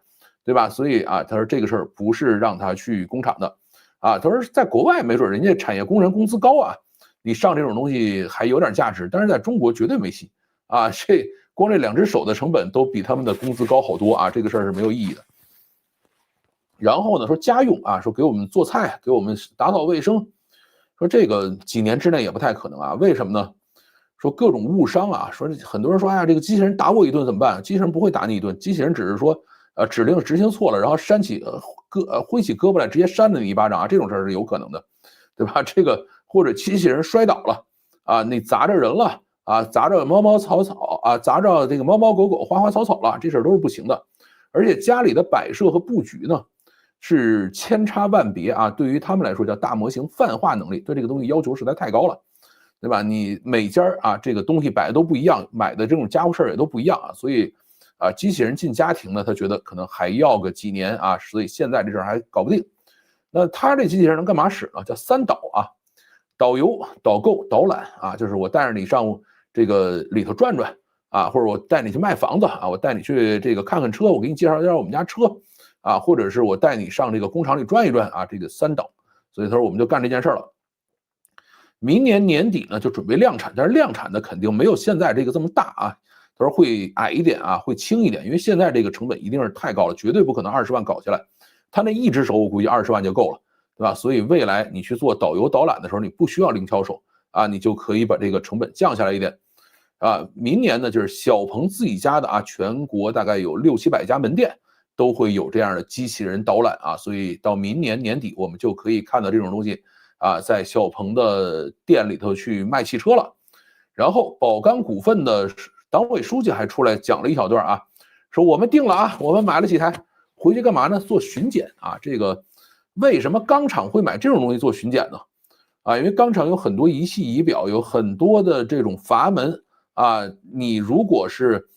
对吧？所以他说这个事儿不是让他去工厂的他说在国外没准人家产业工人工资高你上这种东西还有点价值，但是在中国绝对没戏这光这2只手的成本都比他们的工资高好多这个事儿是没有意义的。然后呢，说家用说给我们做菜，给我们打扫卫生，说这个几年之内也不太可能为什么呢？说各种误伤说很多人说，哎呀，这个机器人打我一顿怎么办？机器人不会打你一顿，机器人只是说，指令执行错了，然后挥起胳膊来直接扇了你一巴掌这种事儿是有可能的，对吧？这个或者机器人摔倒了你砸着人了砸着猫猫草草砸着这个猫猫狗狗花花草草了，这事儿都是不行的。而且家里的摆设和布局呢？是千差万别对于他们来说叫大模型泛化能力，对这个东西要求实在太高了，对吧？你每家这个东西摆的都不一样，买的这种家务事儿也都不一样所以机器人进家庭呢，他觉得可能还要个几年所以现在这事儿还搞不定。那他这机器人能干嘛使呢？叫3导导游、导购、导览就是我带着你上这个里头转转或者我带你去卖房子我带你去这个看看车，我给你介绍介绍我们家车。或者是我带你上这个工厂里转一转这个3导，所以他说我们就干这件事了。明年年底呢就准备量产，但是量产的肯定没有现在这个这么大他说会矮一点啊，会轻一点，因为现在这个成本一定是太高了，绝对不可能20万搞下来。他那一只手我估计20万就够了，对吧？所以未来你去做导游导览的时候，你不需要灵巧手啊，你就可以把这个成本降下来一点。明年呢，就是小鹏自己家的啊，全国大概有600-700家门店都会有这样的机器人导览啊，所以到明年年底我们就可以看到这种东西啊，在小鹏的店里头去卖汽车了。然后宝钢股份的党委书记还出来讲了一小段啊，说我们定了啊，我们买了几台，回去干嘛呢？做巡检啊。这个为什么钢厂会买这种东西做巡检呢？啊，因为钢厂有很多仪器仪表，有很多的这种阀门啊，你如果是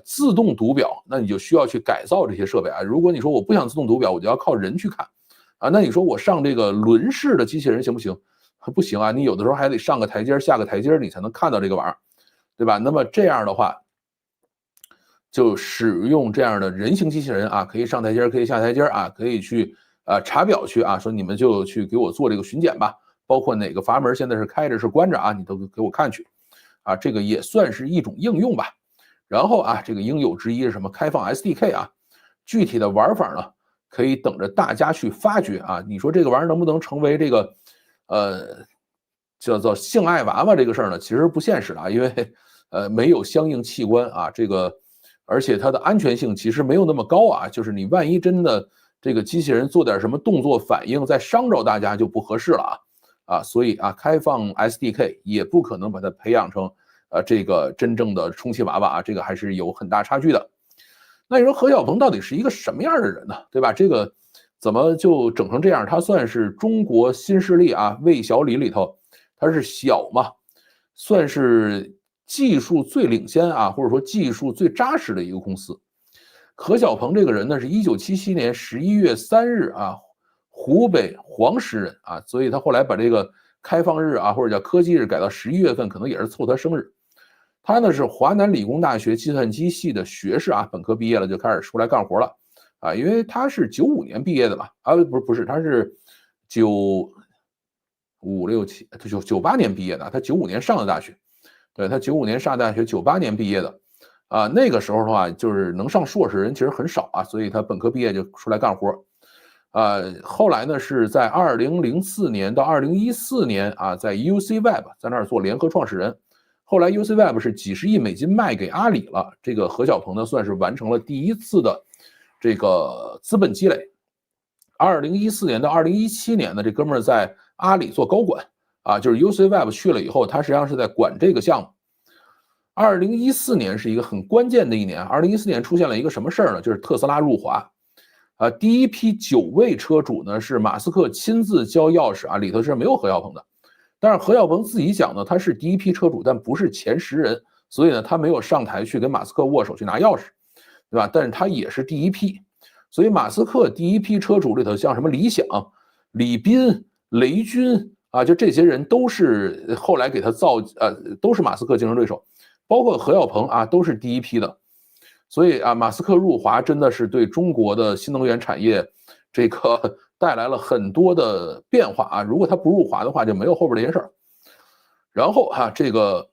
自动读表，那你就需要去改造这些设备啊。如果你说我不想自动读表，我就要靠人去看啊，那你说我上这个轮式的机器人行不行？不行啊，你有的时候还得上个台阶下个台阶，你才能看到这个玩意儿，对吧？那么这样的话，就使用这样的人形机器人啊，可以上台阶，可以下台阶啊，可以去查表去啊，说你们就去给我做这个巡检吧，包括哪个阀门现在是开着是关着啊，你都给我看去啊，这个也算是一种应用吧。然后啊，这个应有之一是什么？开放 SDK 啊，具体的玩法呢，可以等着大家去发掘啊。你说这个玩意儿能不能成为这个叫做性爱娃娃这个事儿呢？其实不现实啊，因为没有相应器官啊，这个而且它的安全性其实没有那么高啊，就是你万一真的这个机器人做点什么动作反应，再伤着大家就不合适了啊，所以啊，开放 SDK 也不可能把它培养成这个真正的充气娃娃啊，这个还是有很大差距的。那你说何小鹏到底是一个什么样的人呢？对吧？这个怎么就整成这样？他算是中国新势力啊，魏小李里头，他是小嘛，算是技术最领先啊，或者说技术最扎实的一个公司。何小鹏这个人呢，是1977年11月3日啊，湖北黄石人啊，所以他后来把这个开放日啊，或者叫科技日改到11月份，可能也是凑他生日。他呢是华南理工大学计算机系的学士啊，本科毕业了就开始出来干活了啊，因为他是95年毕业的吧？啊，不是，他是95、6、7、98年毕业的，他95年上的大学，对，他95年上大学，98年毕业的啊，那个时候的话就是能上硕士人其实很少啊，所以他本科毕业就出来干活。后来呢是在2004年到2014年啊，在 UC Web 在那儿做联合创始人。后来 UC Web 是几十亿美金卖给阿里了，这个何小鹏呢算是完成了第一次的这个资本积累。2014年到2017年呢，这哥们儿在阿里做高管啊，就是 UC Web 去了以后，他实际上是在管这个项目。2014年是一个很关键的一年，2014年出现了一个什么事儿呢？就是特斯拉入华。第一批9位车主呢是马斯克亲自交钥匙啊，里头是没有何小鹏的。但是何小鹏自己讲呢，他是第一批车主，但不是前10人，所以呢，他没有上台去跟马斯克握手去拿钥匙，对吧？但是他也是第一批，所以马斯克第一批车主里头，像什么理想、李斌、雷军啊，就这些人都是后来给他都是马斯克竞争对手，包括何小鹏啊，都是第一批的。所以啊，马斯克入华真的是对中国的新能源产业这个带来了很多的变化啊！如果他不入华的话，就没有后边这些事儿。然后这个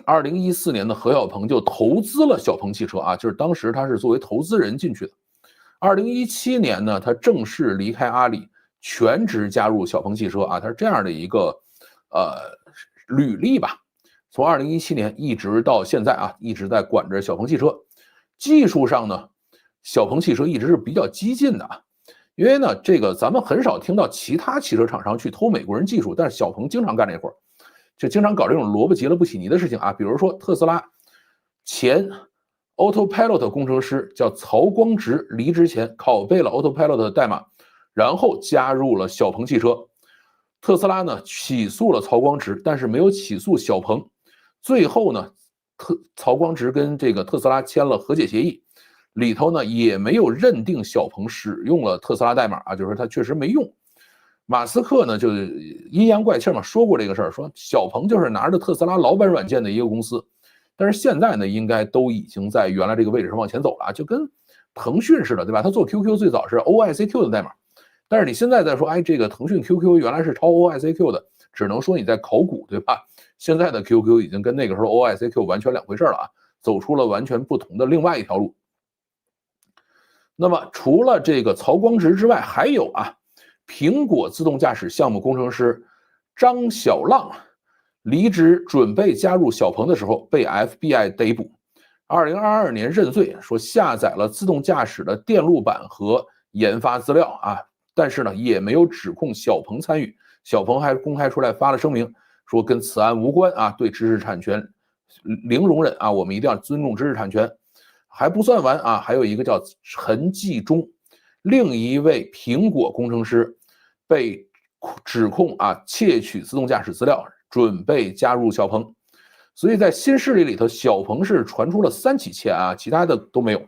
2014年的何小鹏就投资了小鹏汽车啊，就是当时他是作为投资人进去的。2017年呢，他正式离开阿里，全职加入小鹏汽车啊，他是这样的一个履历吧。从2017年一直到现在啊，一直在管着小鹏汽车。技术上呢，小鹏汽车一直是比较激进的啊，因为呢，这个咱们很少听到其他汽车厂商去偷美国人技术，但是小鹏经常干这活儿，就经常搞这种萝卜急了不起泥的事情啊。比如说特斯拉前 Autopilot 工程师叫曹光直，离职前拷贝了 Autopilot 的代码，然后加入了小鹏汽车。特斯拉呢起诉了曹光直，但是没有起诉小鹏。最后呢，曹光直跟这个特斯拉签了和解协议，里头呢也没有认定小鹏使用了特斯拉代码啊，就是说他确实没用。马斯克呢就阴阳怪气嘛，说过这个事儿，说小鹏就是拿着特斯拉老板软件的一个公司，但是现在呢应该都已经在原来这个位置上往前走了，就跟腾讯似的，对吧？他做 QQ 最早是 OICQ 的代码，但是你现在再说，哎，这个腾讯 QQ 原来是抄 OICQ 的，只能说你在考古，对吧？现在的 QQ 已经跟那个时候 OICQ 完全两回事了啊！走出了完全不同的另外一条路。那么除了这个曹光直之外，还有苹果自动驾驶项目工程师张小浪离职准备加入小鹏的时候被 FBI 逮捕，2022年认罪，说下载了自动驾驶的电路板和研发资料但是呢也没有指控小鹏参与，小鹏还公开出来发了声明，说跟此案无关对知识产权零容忍我们一定要尊重知识产权。还不算完还有一个叫陈继忠，另一位苹果工程师被指控窃取自动驾驶资料，准备加入小鹏。所以在新势力里头，小鹏是传出了3起窃案其他的都没有，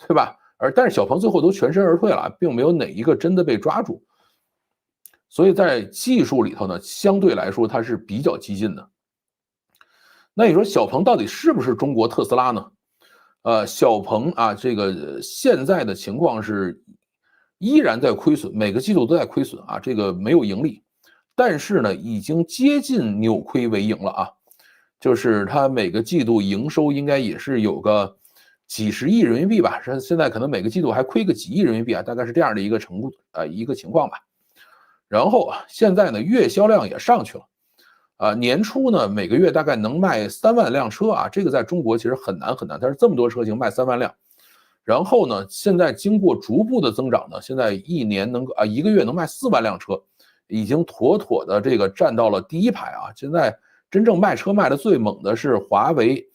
对吧？但是小鹏最后都全身而退了，并没有哪一个真的被抓住。所以在技术里头呢，相对来说它是比较激进的。那你说小鹏到底是不是中国特斯拉呢？小鹏这个现在的情况是依然在亏损，每个季度都在亏损这个没有盈利，但是呢已经接近扭亏为盈了就是它每个季度营收应该也是有个几十亿人民币吧，现在可能每个季度还亏个几亿人民币大概是这样的一个一个情况吧。然后现在呢月销量也上去了。年初呢，每个月大概能卖3万辆车这个在中国其实很难，但是这么多车型卖3万辆。然后呢，现在经过逐步的增长呢，现在一个月能卖4万辆车，已经妥妥的这个站到了第一排现在真正卖车卖的最猛的是华为、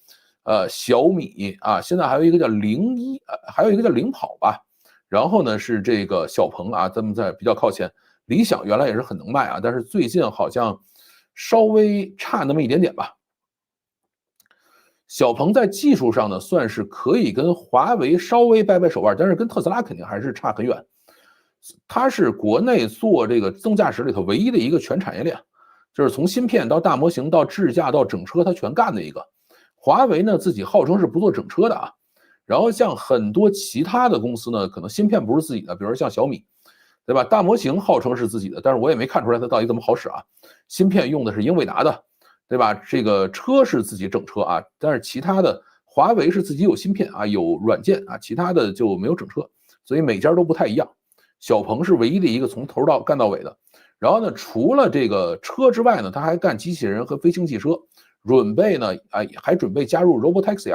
小米现在还有一个叫01，还有一个叫领跑吧。然后呢是这个小鹏咱们在比较靠前。理想原来也是很能卖但是最近好像稍微差那么一点点吧。小鹏在技术上呢，算是可以跟华为稍微掰掰手腕，但是跟特斯拉肯定还是差很远。它是国内做这个自动驾驶里头唯一的一个全产业链，就是从芯片到大模型到智驾到整车，它全干的一个。华为呢自己号称是不做整车的然后像很多其他的公司呢，可能芯片不是自己的，比如说像小米，对吧？大模型号称是自己的，但是我也没看出来它到底怎么好使芯片用的是英伟达的，对吧？这个车是自己整车但是其他的华为是自己有芯片有软件其他的就没有整车，所以每家都不太一样。小鹏是唯一的一个从头到干到尾的。然后呢，除了这个车之外呢，他还干机器人和飞行汽车，准备呢还准备加入 Robotaxi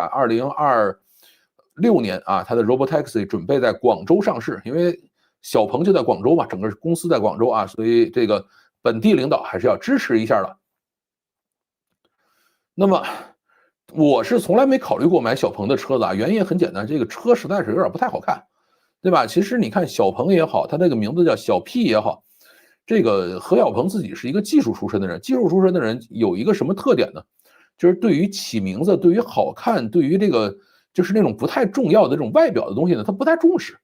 2026年他的 Robotaxi 准备在广州上市，因为小鹏就在广州嘛，整个公司在广州所以这个本地领导还是要支持一下的。那么我是从来没考虑过买小鹏的车子原因也很简单，这个车实在是有点不太好看，对吧？其实你看小鹏也好，他这个名字叫小 P 也好，这个何小鹏自己是一个技术出身的人，技术出身的人有一个什么特点呢？就是对于起名字，对于好看，对于这个就是那种不太重要的这种外表的东西呢，他不太重视，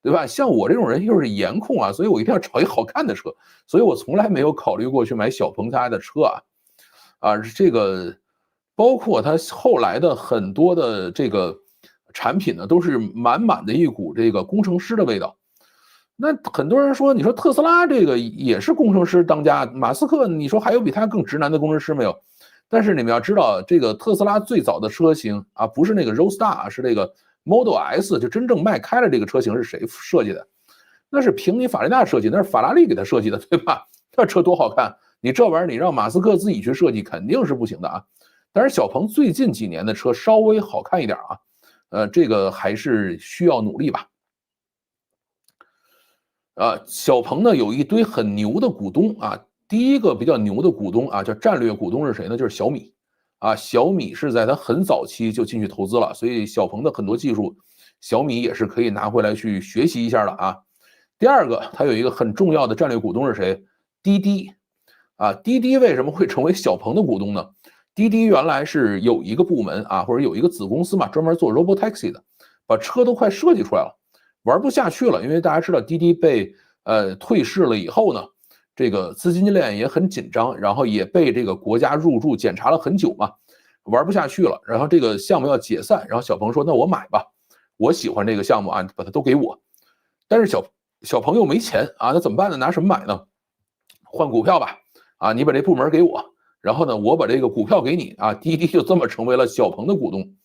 对吧？像我这种人又是颜控所以我一定要找一个好看的车，所以我从来没有考虑过去买小鹏家的车这个包括它后来的很多的这个产品呢，都是满满的一股这个工程师的味道。那很多人说，你说特斯拉这个也是工程师当家，马斯克你说还有比他更直男的工程师没有？但是你们要知道，这个特斯拉最早的车型不是那个 Roadster，是这个 Model S， 就真正卖开了这个车型是谁设计的？那是平尼法利纳设计，那是法拉利给他设计的，对吧？这车多好看！你这玩意儿你让马斯克自己去设计，肯定是不行的但是小鹏最近几年的车稍微好看一点这个还是需要努力吧。小鹏呢有一堆很牛的股东第一个比较牛的股东叫战略股东是谁呢？就是小米小米是在它很早期就进去投资了，所以小鹏的很多技术，小米也是可以拿回来去学习一下的第二个，它有一个很重要的战略股东是谁？滴滴滴滴为什么会成为小鹏的股东呢？滴滴原来是有一个部门或者有一个子公司嘛，专门做 Robotaxi 的，把车都快设计出来了，玩不下去了，因为大家知道滴滴被退市了以后呢，这个资金链也很紧张，然后也被这个国家入驻检查了很久嘛，玩不下去了，然后这个项目要解散，然后小鹏说那我买吧，我喜欢这个项目把它都给我。但是小鹏又没钱那怎么办呢？拿什么买呢？换股票吧你把这部门给我，然后呢我把这个股票给你滴滴就这么成为了小鹏的股东。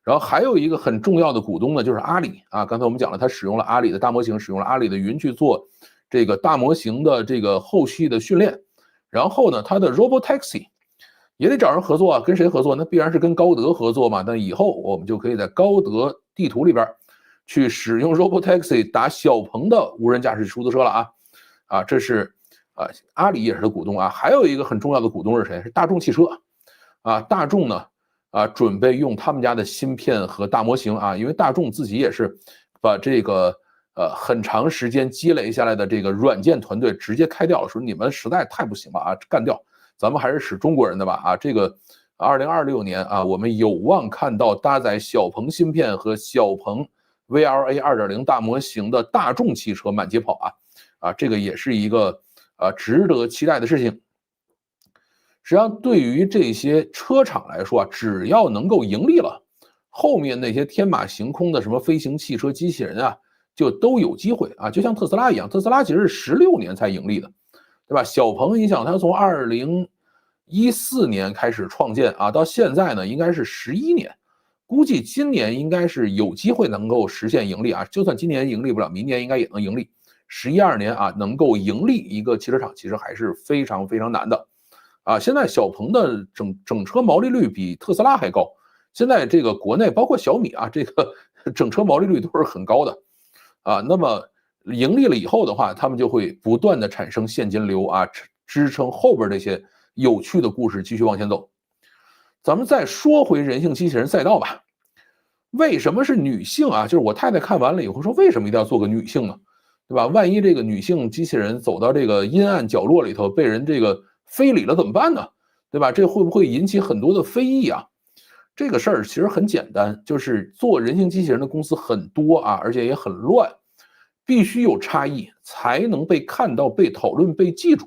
然后还有一个很重要的股东呢，就是阿里啊。刚才我们讲了，他使用了阿里的大模型，使用了阿里的云去做这个大模型的这个后续的训练。然后呢，他的 Robotaxi 也得找人合作啊，跟谁合作？那必然是跟高德合作嘛。那以后我们就可以在高德地图里边去使用 Robotaxi 打小鹏的无人驾驶出租车了啊。这是阿里也是股东啊。还有一个很重要的股东是谁？是大众汽车啊。大众呢准备用他们家的芯片和大模型啊，因为大众自己也是把这个很长时间积累下来的这个软件团队直接开掉了，说你们实在太不行了啊，干掉，咱们还是使中国人的吧啊。这个2026年啊，我们有望看到搭载小鹏芯片和小鹏 VLA 2.0大模型的大众汽车满街跑啊。这个也是一个值得期待的事情。实际上，对于这些车厂来说啊，只要能够盈利了，后面那些天马行空的什么飞行汽车、机器人啊，就都有机会啊。就像特斯拉一样，特斯拉其实是16年才盈利的，对吧？小鹏，你想，它从2014年开始创建啊，到现在呢，应该是11年，估计今年应该是有机会能够实现盈利啊。就算今年盈利不了，明年应该也能盈利。11、12年啊，能够盈利一个汽车厂，其实还是非常非常难的。现在小鹏的整车毛利率比特斯拉还高。现在这个国内包括小米啊，这个整车毛利率都是很高的那么盈利了以后的话，他们就会不断的产生现金流啊，支撑后边这些有趣的故事继续往前走。咱们再说回人性机器人赛道吧。为什么是女性啊？就是我太太看完了以后说，为什么一定要做个女性呢？对吧？万一这个女性机器人走到这个阴暗角落里头，被人这个非礼了怎么办呢？对吧？这会不会引起很多的非议啊？这个事儿其实很简单，就是做人形机器人的公司很多啊，而且也很乱，必须有差异才能被看到、被讨论、被记住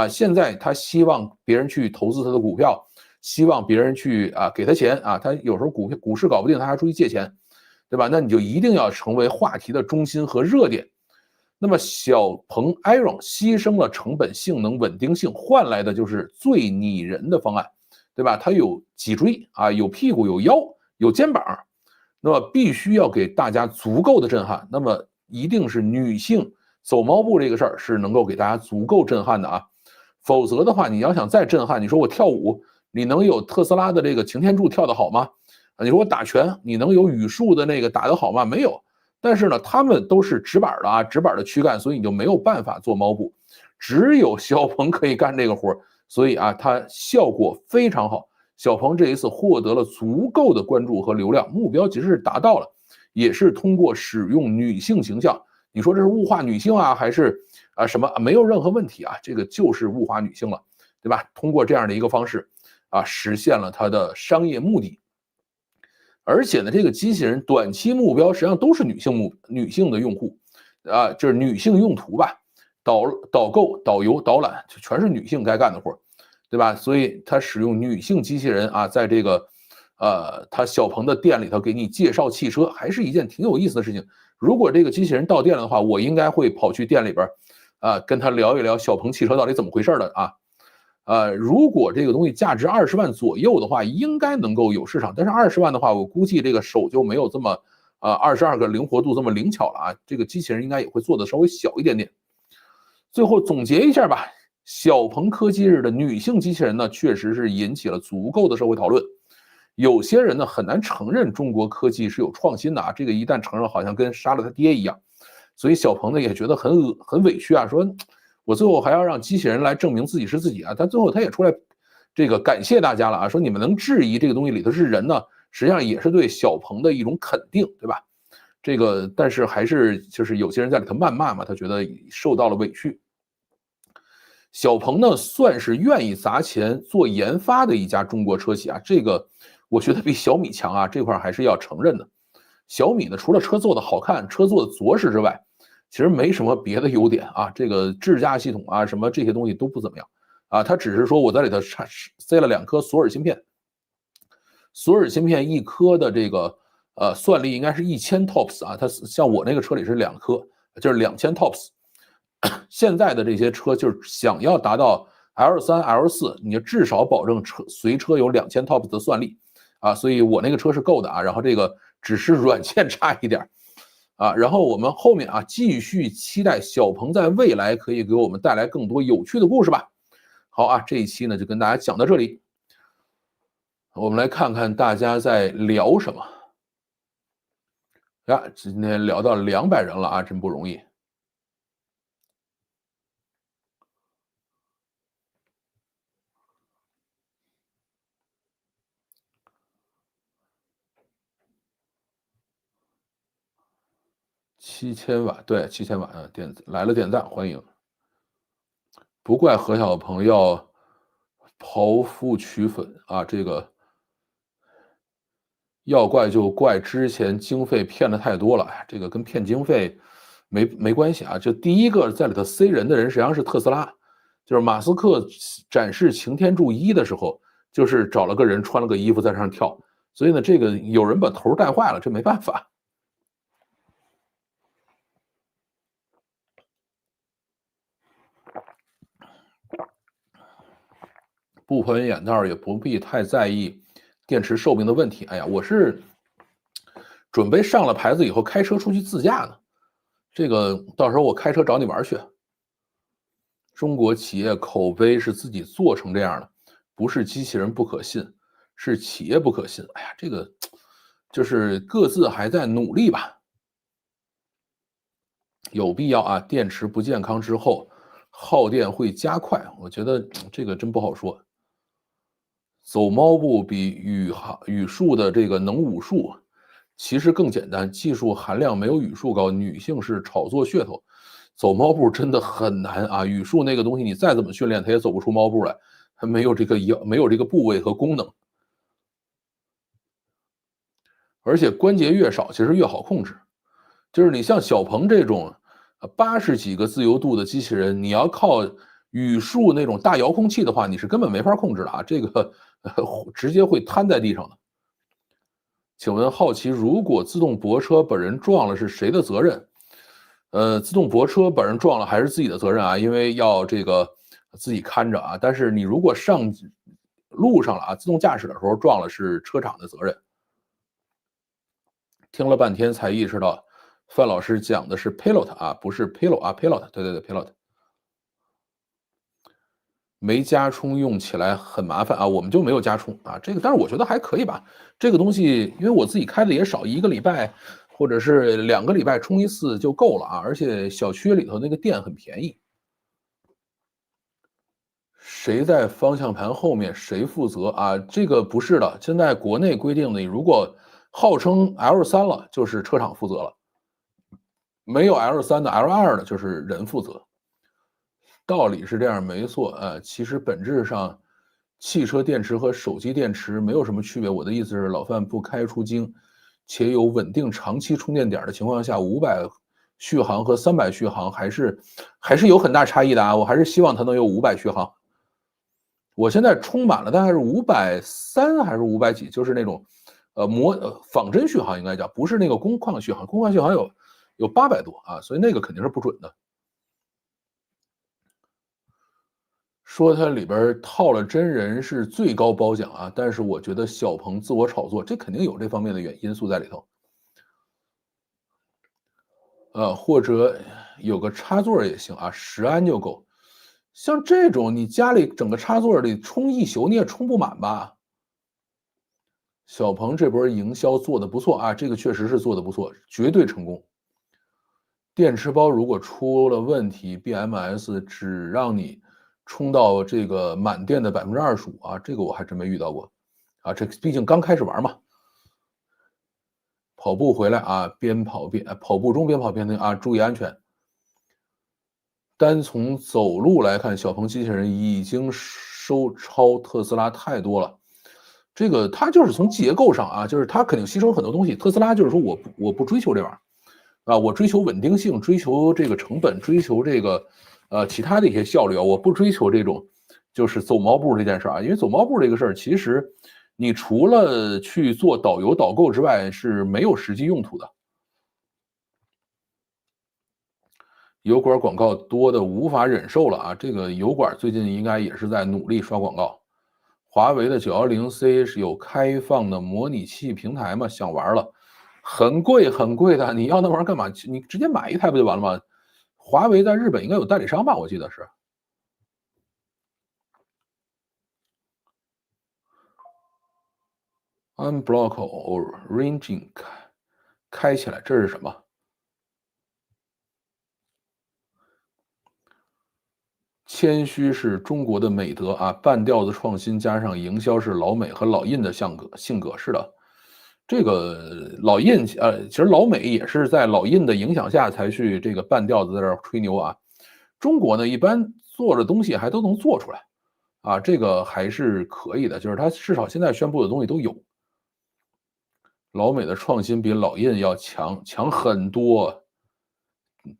现在他希望别人去投资他的股票，希望别人去给他钱他有时候股市搞不定，他还出去借钱，对吧？那你就一定要成为话题的中心和热点。那么小鹏 Iron 牺牲了成本、性能、稳定性，换来的就是最拟人的方案，对吧？它有脊椎有屁股、有腰、有肩膀，那么必须要给大家足够的震撼。那么一定是女性走猫步这个事儿是能够给大家足够震撼的否则的话，你要想再震撼，你说我跳舞，你能有特斯拉的这个擎天柱跳得好吗？你说我打拳，你能有羽树的那个打得好吗？没有。但是呢，他们都是直板的直板的躯干，所以你就没有办法做猫步，只有小鹏可以干这个活，所以它效果非常好。小鹏这一次获得了足够的关注和流量，目标其实是达到了，也是通过使用女性形象。你说这是物化女性还是什么？没有任何问题这个就是物化女性了，对吧？通过这样的一个方式实现了它的商业目的。而且呢，这个机器人短期目标实际上都是女性的用户就是女性用途吧，导购、导游、导览，全是女性该干的活，对吧？所以他使用女性机器人在这个他小鹏的店里头给你介绍汽车，还是一件挺有意思的事情。如果这个机器人到店了的话，我应该会跑去店里边跟他聊一聊小鹏汽车到底怎么回事的如果这个东西价值20万左右的话，应该能够有市场。但是20万的话，我估计这个手就没有这么22个灵活度这么灵巧了这个机器人应该也会做的稍微小一点点。最后总结一下吧，小鹏科技日的女性机器人呢，确实是引起了足够的社会讨论。有些人呢很难承认中国科技是有创新的这个一旦承认，好像跟杀了他爹一样。所以小鹏呢也觉得很委屈说我最后还要让机器人来证明自己是自己他最后他也出来这个感谢大家了说你们能质疑这个东西里头是人呢，实际上也是对小鹏的一种肯定，对吧？这个但是还是就是有些人在里头谩骂嘛，他觉得受到了委屈。小鹏呢算是愿意砸钱做研发的一家中国车企这个我觉得比小米强这块还是要承认的。小米呢除了车做的好看、车做的着实之外，其实没什么别的优点这个智驾系统什么这些东西都不怎么样它只是说我在里头塞了2颗索尔芯片，索尔芯片1颗的这个算力应该是1000 TOPS它像我那个车里是2颗，就是2000 TOPS。现在的这些车就是想要达到 L3、L4， 你至少保证随车有2000 TOPS 的算力啊，所以我那个车是够的啊，然后这个只是软件差一点啊，然后我们后面啊继续期待小鹏在未来可以给我们带来更多有趣的故事吧。好啊，这一期呢就跟大家讲到这里，我们来看看大家在聊什么呀？今天聊到200人了啊，真不容易。7000瓦，对，7000瓦啊，来了点赞，欢迎。不怪何小鹏要刨夫取粉啊，这个要怪就怪之前经费骗的太多了，哎，这个跟骗经费没关系啊。就第一个在里头塞人的人实际上是特斯拉，就是马斯克展示擎天柱1的时候，就是找了个人穿了个衣服在上跳，所以呢，这个有人把头带坏了，这没办法。不喷眼罩也不必太在意电池寿命的问题。哎呀，我是准备上了牌子以后开车出去自驾呢，这个到时候我开车找你玩去。中国企业口碑是自己做成这样的，不是机器人不可信，是企业不可信。哎呀，这个就是各自还在努力吧，有必要啊。电池不健康之后，耗电会加快，我觉得这个真不好说。走猫步比语数的这个能武术，其实更简单，技术含量没有语数高。女性是炒作噱头，走猫步真的很难啊！语数那个东西，你再怎么训练，它也走不出猫步来，它没有这个部位和功能，而且关节越少，其实越好控制。就是你像小鹏这种80几个自由度的机器人，你要靠语数那种大遥控器的话，你是根本没法控制的啊！这个直接会瘫在地上的。请问好奇，如果自动泊车把人撞了，是谁的责任？自动泊车把人撞了还是自己的责任啊？因为要这个自己看着啊。但是你如果上路上了啊，自动驾驶的时候撞了是车厂的责任。听了半天才意识到，范老师讲的是 pilot 啊，不是 pillow 啊，pilot，对对对，pilot。没加充用起来很麻烦啊，我们就没有加充啊。这个，但是我觉得还可以吧。这个东西，因为我自己开的也少，1个礼拜或者是2个礼拜充一次就够了啊。而且小区里头那个电很便宜。谁在方向盘后面谁负责啊？这个不是的，现在国内规定的，你如果号称 L3了，就是车厂负责了；没有 L3的、L2的，就是人负责。道理是这样，没错。其实本质上，汽车电池和手机电池没有什么区别。我的意思是，老范不开出京，且有稳定长期充电点的情况下，500续航和300续航还是有很大差异的啊。我还是希望它能有500续航。我现在充满了大概是530还是500几，就是那种仿真续航应该叫，不是那个工况续航，工况续航有800多啊，所以那个肯定是不准的。说它里边套了真人是最高褒奖啊，但是我觉得小鹏自我炒作，这肯定有这方面的因素在里头。或者有个插座也行啊，10安就够。像这种你家里整个插座里充一宿你也充不满吧？小鹏这波营销做的不错啊，这个确实是做的不错，绝对成功。电池包如果出了问题，BMS 只让你充到这个满电的25%啊，这个我还真没遇到过。啊，这毕竟刚开始玩嘛。跑步回来啊，跑步中边跑边听啊，注意安全。单从走路来看，小鹏机器人已经收超特斯拉太多了。这个它就是从结构上啊，就是它肯定牺牲很多东西。特斯拉就是说我不追求这玩意儿啊，我追求稳定性，追求这个成本，追求这个其他的一些效率啊，我不追求这种就是走猫步这件事啊，因为走猫步这个事儿，其实你除了去做导游导购之外是没有实际用途的。油管广告多的无法忍受了啊！这个油管最近应该也是在努力刷广告。华为的910C 是有开放的模拟器平台吗？想玩了，很贵很贵的，你要那玩意儿干嘛？你直接买一台不就完了吗？华为在日本应该有代理商吧？我记得是。Unblock Origin 开起来，这是什么？谦虚是中国的美德啊，半吊子创新加上营销是老美和老印的性格。是的，这个老印其实老美也是在老印的影响下才去这个半吊子在这儿吹牛啊。中国呢，一般做的东西还都能做出来啊，这个还是可以的，就是它至少现在宣布的东西都有。老美的创新比老印要强很多。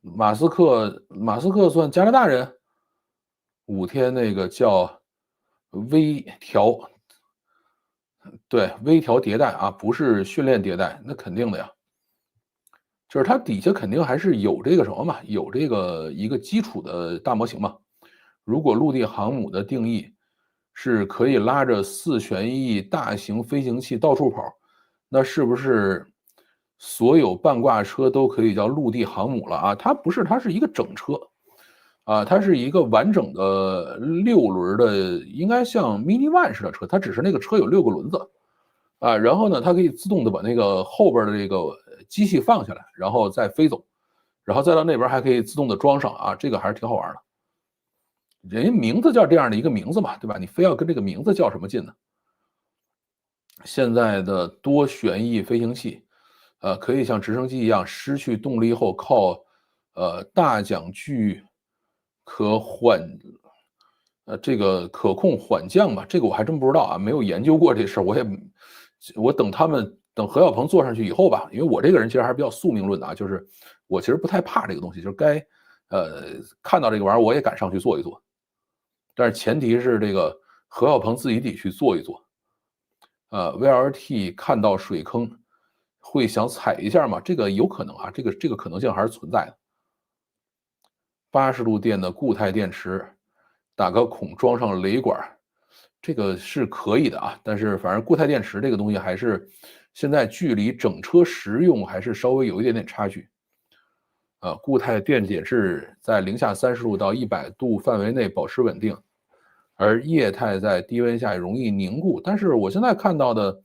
马斯克算加拿大人，5天那个叫微调，对，微调迭代啊，不是训练迭代，那肯定的呀。就是它底下肯定还是有这个什么嘛，有这个一个基础的大模型嘛。如果陆地航母的定义是可以拉着4旋翼大型飞行器到处跑，那是不是所有半挂车都可以叫陆地航母了啊？它不是，它是一个整车啊，它是一个完整的6轮的，应该像 Mini One 式的车，它只是那个车有6个轮子啊，然后呢，它可以自动的把那个后边的这个机器放下来，然后再飞走，然后再到那边还可以自动的装上啊，这个还是挺好玩的。人家名字叫这样的一个名字嘛，对吧？你非要跟这个名字较什么劲呢？现在的多旋翼飞行器，可以像直升机一样失去动力后靠大桨距可缓，这个可控缓降吧，这个我还真不知道啊，没有研究过这事儿，我等何小鹏坐上去以后吧，因为我这个人其实还是比较宿命论的啊，就是我其实不太怕这个东西，就是看到这个玩意儿我也敢上去坐一坐，但是前提是这个何小鹏自己得去做一做。VLT 看到水坑会想踩一下吗？这个有可能啊，这个可能性还是存在的。80度电的固态电池，打个孔装上雷管，这个是可以的啊。但是反正固态电池这个东西还是现在距离整车实用还是稍微有一点点差距。固态电解质在零下30度到100度范围内保持稳定，而液态在低温下容易凝固。但是我现在看到的，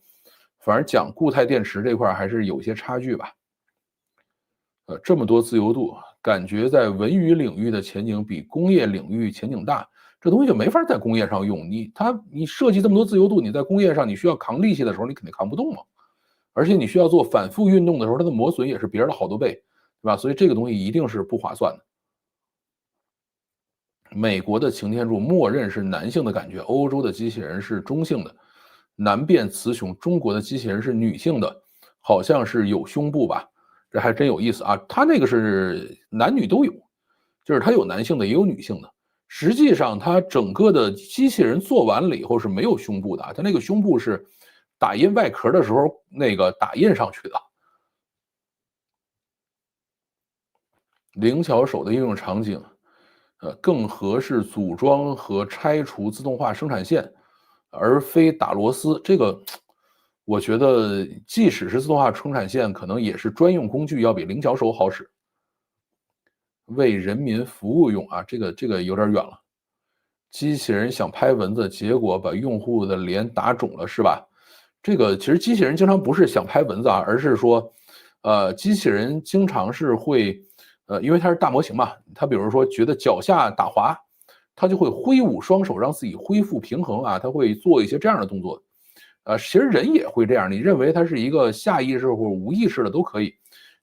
反正讲固态电池这块还是有些差距吧。这么多自由度，感觉在文娱领域的前景比工业领域前景大，这东西就没法在工业上用。你设计这么多自由度，你在工业上你需要扛力气的时候，你肯定扛不动嘛。而且你需要做反复运动的时候，它的磨损也是别人的好多倍，对吧？所以这个东西一定是不划算的。美国的擎天柱默认是男性的感觉，欧洲的机器人是中性的，男变雌雄，中国的机器人是女性的，好像是有胸部吧？这还真有意思啊！它那个是男女都有，就是它有男性的也有女性的。实际上，它整个的机器人做完了以后是没有胸部的，它那个胸部是打印外壳的时候那个打印上去的。灵巧手的应用场景，更合适组装和拆除自动化生产线，而非打螺丝。这个，我觉得即使是自动化生产线，可能也是专用工具要比灵巧手好使。为人民服务用啊，这个有点远了。机器人想拍蚊子，结果把用户的脸打肿了，是吧？这个其实机器人经常不是想拍蚊子啊，而是说，机器人经常是会，因为它是大模型嘛，它比如说觉得脚下打滑，它就会挥舞双手让自己恢复平衡啊，它会做一些这样的动作。其实人也会这样，你认为它是一个下意识或者无意识的都可以。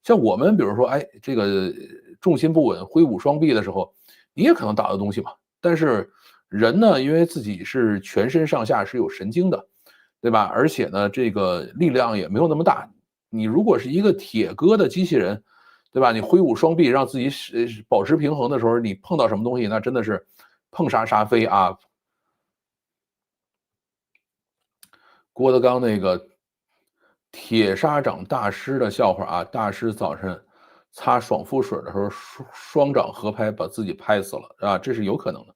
像我们比如说，哎，这个重心不稳，挥舞双臂的时候，你也可能打到东西嘛。但是人呢，因为自己是全身上下是有神经的，对吧？而且呢，这个力量也没有那么大。你如果是一个铁疙瘩机器人，对吧？你挥舞双臂让自己保持平衡的时候，你碰到什么东西，那真的是碰啥啥飞啊！郭德纲那个铁砂掌大师的笑话啊，大师早晨擦爽肤水的时候，双掌合拍把自己拍死了啊，这是有可能的。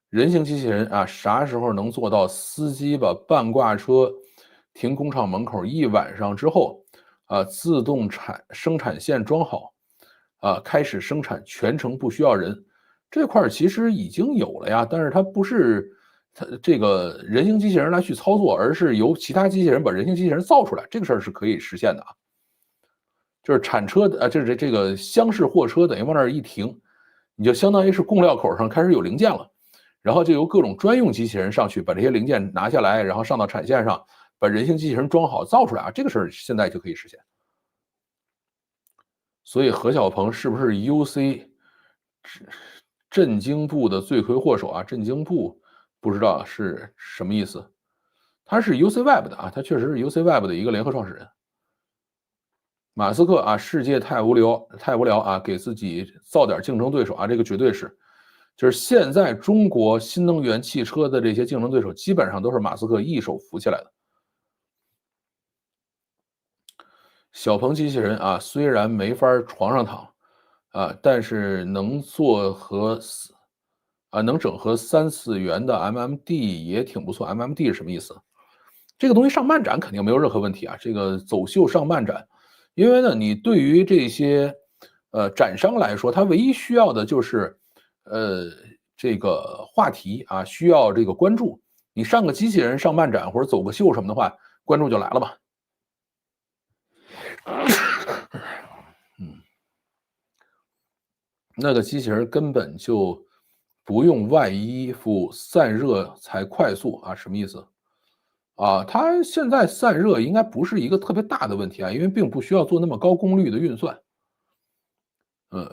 人形机器人啊，啥时候能做到司机把半挂车停工厂门口1晚上之后，啊，自动生产线装好，啊，开始生产，全程不需要人。这块其实已经有了呀，但是它不是它这个人形机器人来去操作，而是由其他机器人把人形机器人造出来，这个事儿是可以实现的啊。就是铲车的就是这个厢式货车，等于往那儿一停，你就相当于是供料口上开始有零件了。然后就由各种专用机器人上去把这些零件拿下来，然后上到产线上，把人形机器人装好造出来啊，这个事儿现在就可以实现。所以何小鹏是不是 UC 震惊部的罪魁祸首啊？震惊部不知道是什么意思，他是 UC Web 的啊，他确实是 UC Web 的一个联合创始人。马斯克啊，世界太无聊，太无聊啊，给自己造点竞争对手啊，这个绝对是。就是现在中国新能源汽车的这些竞争对手，基本上都是马斯克一手扶起来的。小鹏机器人啊，虽然没法床上躺，啊，但是能能整合3次元的 MMD 也挺不错。MMD 是什么意思？这个东西上漫展肯定没有任何问题啊，这个走秀上漫展，因为呢，你对于这些展商来说，他唯一需要的就是这个话题啊，需要这个关注。你上个机器人上漫展或者走个秀什么的话，关注就来了嘛。那个机器人根本就不用外衣服散热才快速啊，什么意思？啊，它现在散热应该不是一个特别大的问题啊，因为并不需要做那么高功率的运算。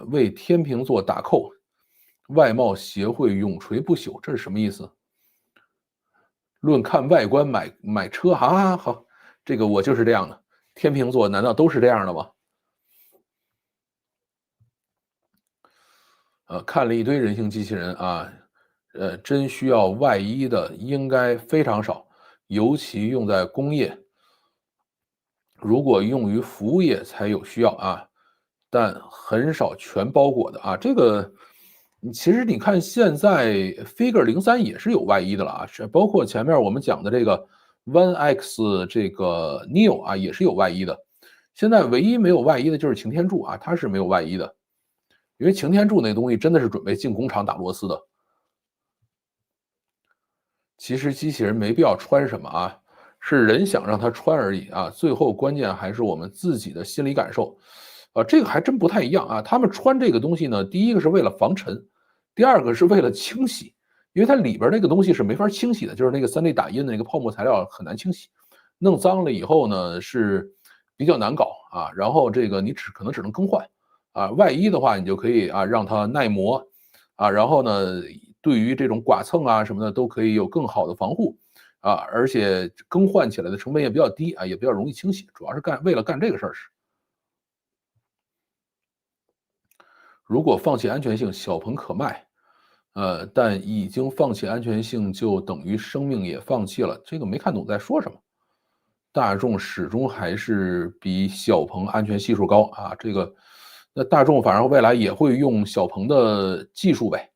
为天秤座打 call，外贸协会永垂不朽，这是什么意思？论看外观买车啊，好，这个我就是这样的。天秤座难道都是这样的吗？看了一堆人形机器人啊，真需要外衣的应该非常少，尤其用在工业。如果用于服务业才有需要啊，但很少全包裹的啊。这个其实你看现在 Figure 03也是有外衣的了啊，是包括前面我们讲的这个 One X 这个 Neo 啊，也是有外衣的。现在唯一没有外衣的就是擎天柱啊，它是没有外衣的。因为擎天柱那东西真的是准备进工厂打螺丝的。其实机器人没必要穿什么啊，是人想让它穿而已啊。最后关键还是我们自己的心理感受，这个还真不太一样啊。他们穿这个东西呢，第一个是为了防尘，第二个是为了清洗，因为它里边那个东西是没法清洗的，就是那个3D 打印的那个泡沫材料很难清洗，弄脏了以后呢是比较难搞啊。然后这个你可能只能更换。啊，外衣的话，你就可以啊让它耐磨，啊，然后呢，对于这种剐蹭啊什么的都可以有更好的防护，啊，而且更换起来的成本也比较低啊，也比较容易清洗，主要是为了干这个事儿是。如果放弃安全性，小鹏可卖，但已经放弃安全性，就等于生命也放弃了。这个没看懂在说什么。大众始终还是比小鹏安全系数高啊，这个。那大众反正未来也会用小鹏的技术呗。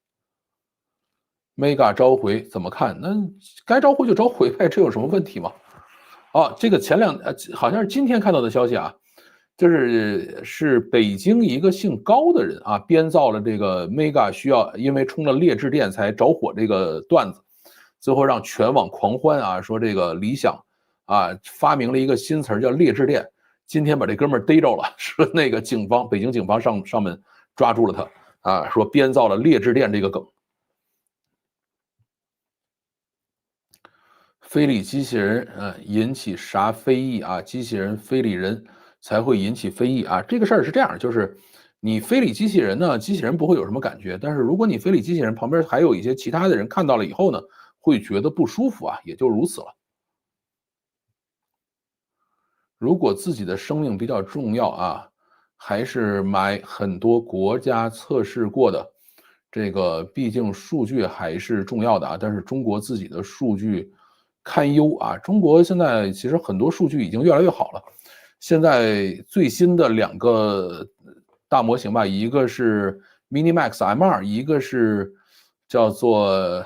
Mega 召回怎么看？那该召回就召回呗，这有什么问题吗？哦，这个好像是今天看到的消息啊，是北京一个姓高的人啊编造了这个 Mega 需要因为充了劣质电才着火这个段子，最后让全网狂欢啊，说这个理想啊发明了一个新词儿叫劣质电。今天把这哥们儿逮着了，说那个北京警方上门抓住了他啊，说编造了劣质电这个梗。非礼机器人引起啥非议啊？机器人非礼人才会引起非议啊？这个事儿是这样，就是你非礼机器人呢，机器人不会有什么感觉，但是如果你非礼机器人，旁边还有一些其他的人看到了以后呢，会觉得不舒服啊，也就如此了。如果自己的生命比较重要啊，还是买很多国家测试过的，这个毕竟数据还是重要的啊。但是中国自己的数据堪忧啊，中国现在其实很多数据已经越来越好了。现在最新的2个大模型吧，一个是 MiniMax M2，一个是叫做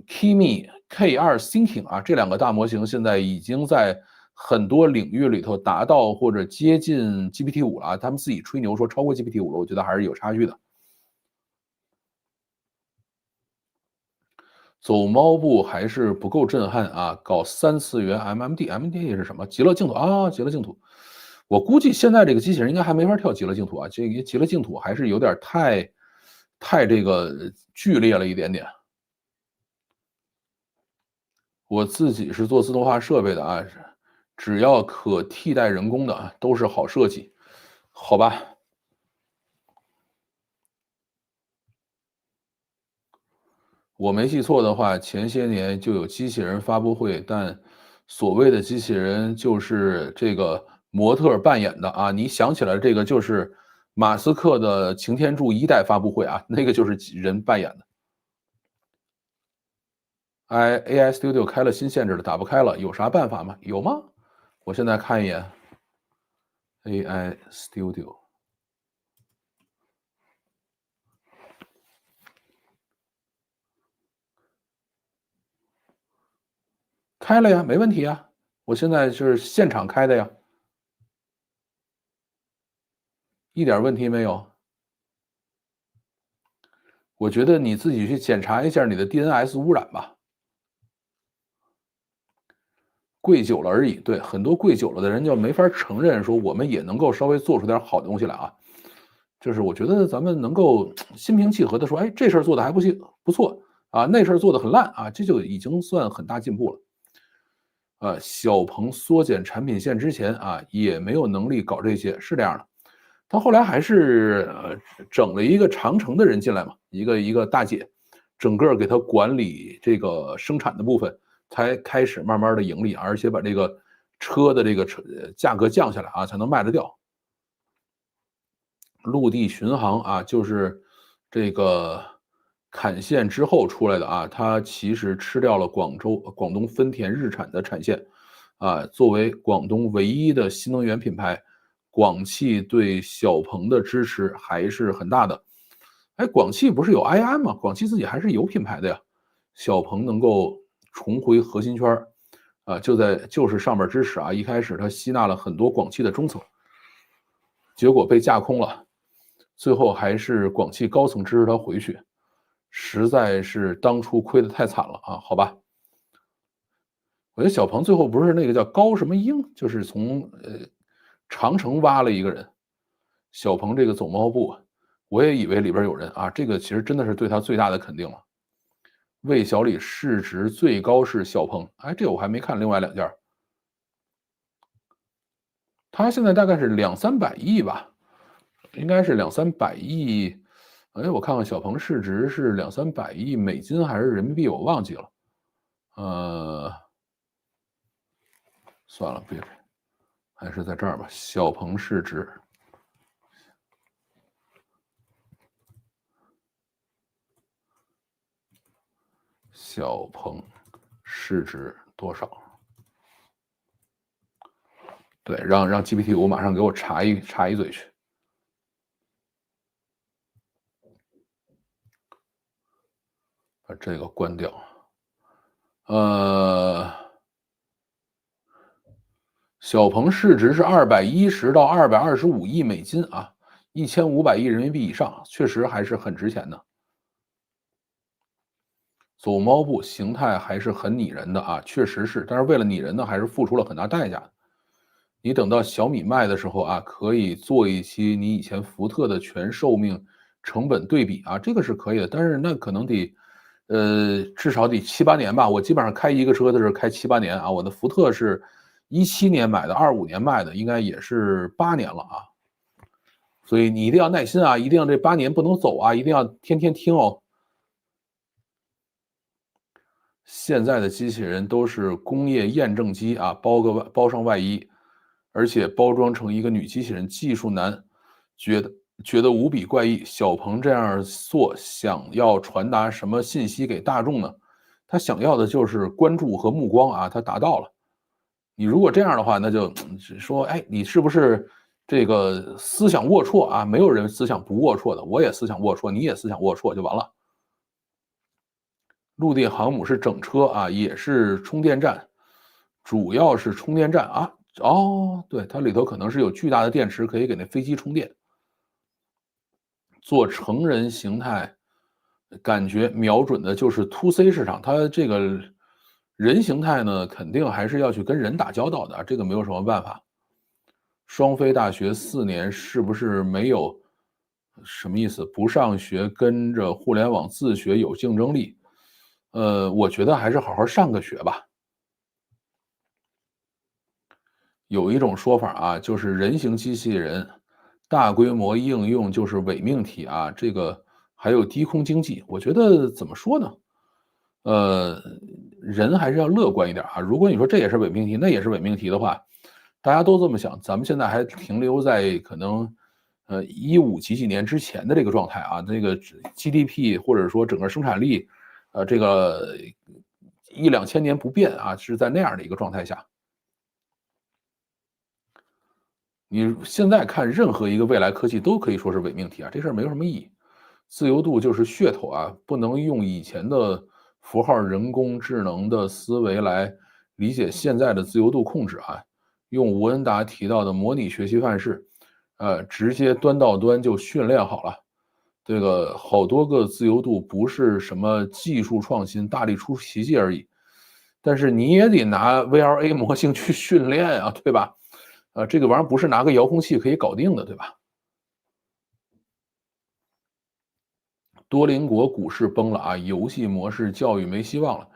Kimi K2 Thinking 啊，这两个大模型现在已经在很多领域里头达到或者接近 GPT-5了啊，他们自己吹牛说超过 GPT-5了，我觉得还是有差距的。走猫步还是不够震撼啊！搞3次元 MMD 是什么？极乐净土啊，极乐净土。我估计现在这个机器人应该还没法跳极乐净土啊，这个极乐净土还是有点太这个剧烈了一点点。我自己是做自动化设备的啊，只要可替代人工的啊，都是好设计，好吧？我没记错的话，前些年就有机器人发布会，但所谓的机器人就是这个模特扮演的啊。你想起来这个就是马斯克的擎天柱1代发布会啊，那个就是人扮演的。AI Studio 开了新限制了，打不开了，有啥办法吗？有吗？我现在看一眼 AI Studio。开了呀，没问题呀，我现在是现场开的呀，一点问题没有。我觉得你自己去检查一下你的 DNS 污染吧。跪久了而已，对，很多跪久了的人就没法承认说我们也能够稍微做出点好东西来啊。就是我觉得咱们能够心平气和的说，哎，这事儿做的还不错啊，那事儿做的很烂啊，这就已经算很大进步了。小鹏缩减产品线之前啊，也没有能力搞这些，是这样的。他后来还是整了一个长城的人进来嘛，一个大姐，整个给他管理这个生产的部分，才开始慢慢的盈利，而且把这个车的这个价格降下来啊，才能卖得掉。陆地巡航啊，就是这个坎线之后出来的啊，它其实吃掉了广东丰田日产的产线，啊，作为广东唯一的新能源品牌，广汽对小鹏的支持还是很大的。哎，广汽不是有 iAM 吗？广汽自己还是有品牌的呀。小鹏能够重回核心圈啊，就是上面支持啊。一开始他吸纳了很多广汽的中层，结果被架空了。最后还是广汽高层支持他回去，实在是当初亏得太惨了啊！好吧，我觉得小鹏最后不是那个叫高什么英，就是从长城挖了一个人，小鹏这个走猫步，我也以为里边有人啊，这个其实真的是对他最大的肯定了。魏小李市值最高是小鹏，哎，这我还没看另外2家，他现在大概是200-300亿吧。应该是200-300亿，哎，我看看小鹏市值是200-300亿美金还是人民币，我忘记了。算了，别，还是在这儿吧。小鹏市值，小鹏市值多少？对，让 GPT-5马上给我查一嘴去。把这个关掉。小鹏市值是210到225亿美金啊，1500亿人民币以上，确实还是很值钱的。走猫步形态还是很拟人的啊，确实是，但是为了拟人呢，还是付出了很大代价。你等到小米卖的时候啊，可以做一期你以前福特的全寿命成本对比啊，这个是可以的，但是那可能得，至少得7-8年吧。我基本上开一个车的是开7-8年啊，我的福特是17年买的，25年卖的，应该也是8年了啊。所以你一定要耐心啊，一定要这8年不能走啊，一定要天天听哦。现在的机器人都是工业验证机啊，包上外衣，而且包装成一个女机器人，技术难，觉得无比怪异。小鹏这样做，想要传达什么信息给大众呢？他想要的就是关注和目光啊，他达到了。你如果这样的话，那就说，哎，你是不是这个思想龌龊啊？没有人思想不龌龊的，我也思想龌龊，你也思想龌龊就完了。陆地航母是整车啊，也是充电站，主要是充电站啊。哦，对，它里头可能是有巨大的电池，可以给那飞机充电。做成人形态，感觉瞄准的就是 to C 市场。它这个人形态呢，肯定还是要去跟人打交道的，这个没有什么办法。双非大学4年是不是没有什么意思？不上学跟着互联网自学有竞争力？我觉得还是好好上个学吧。有一种说法啊，就是人形机器人大规模应用就是伪命题啊，这个还有低空经济，我觉得怎么说呢？呃，人还是要乐观一点啊。如果你说这也是伪命题，那也是伪命题的话，大家都这么想，咱们现在还停留在可能15几几年之前的这个状态啊，这个GDP 或者说整个生产力，这个一两千年不变啊，是在那样的一个状态下。你现在看任何一个未来科技都可以说是伪命题啊，这事儿没有什么意义。自由度就是噱头啊，不能用以前的符号人工智能的思维来理解现在的自由度控制啊。用吴恩达提到的模拟学习范式，直接端到端就训练好了。这个好多个自由度不是什么技术创新大力出奇迹而已，但是你也得拿 VLA 模型去训练啊，对吧？这个玩意儿不是拿个遥控器可以搞定的，对吧？多邻国股市崩了啊，游戏模式教育没希望了。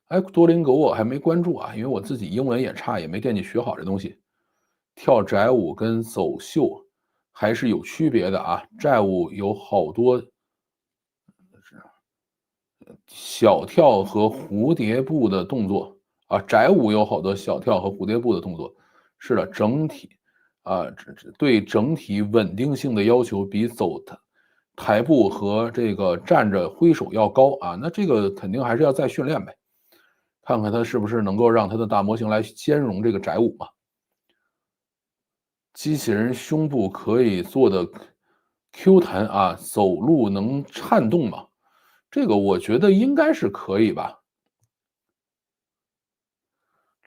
哎，多邻国我还没关注啊，因为我自己英文也差，也没惦记学好这东西。跳宅舞跟走秀还是有区别的啊，债舞有好多小跳和蝴蝶步的动作啊，宅舞有好多小跳和蝴蝶步的动作。是的，整体对整体稳定性的要求比走台步和这个站着挥手要高啊。那这个肯定还是要再训练呗，看看它是不是能够让它的大模型来兼容这个宅舞嘛。机器人胸部可以做的 Q 弹啊，走路能颤动吗？这个我觉得应该是可以吧。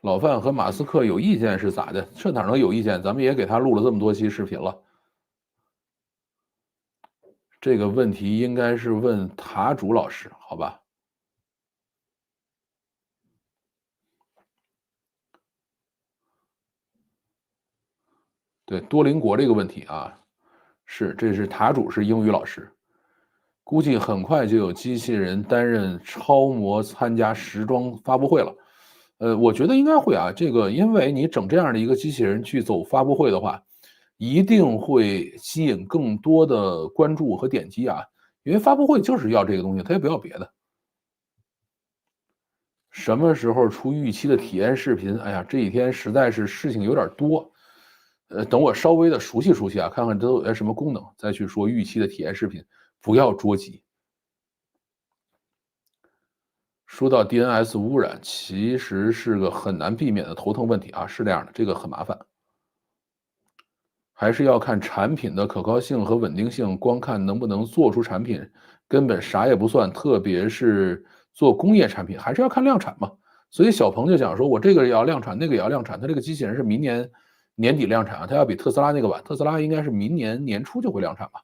老范和马斯克有意见是咋的？这哪能有意见？咱们也给他录了这么多期视频了。这个问题应该是问塔主老师，好吧？对，多邻国这个问题啊，这是塔主是英语老师，估计很快就有机器人担任超模参加时装发布会了。我觉得应该会啊，这个因为你整这样的一个机器人去走发布会的话，一定会吸引更多的关注和点击啊，因为发布会就是要这个东西，他也不要别的。什么时候出预期的体验视频？哎呀，这几天实在是事情有点多，等我稍微的熟悉熟悉啊，看看都有些什么功能，再去说预期的体验视频，不要着急。说到 DNS 污染，其实是个很难避免的头疼问题啊，是这样的，这个很麻烦，还是要看产品的可靠性和稳定性，光看能不能做出产品，根本啥也不算，特别是做工业产品，还是要看量产嘛。所以小鹏就讲说，我这个也要量产，那个也要量产，他这个机器人是明年年底量产啊，它要比特斯拉那个晚，特斯拉应该是明年年初就会量产吧。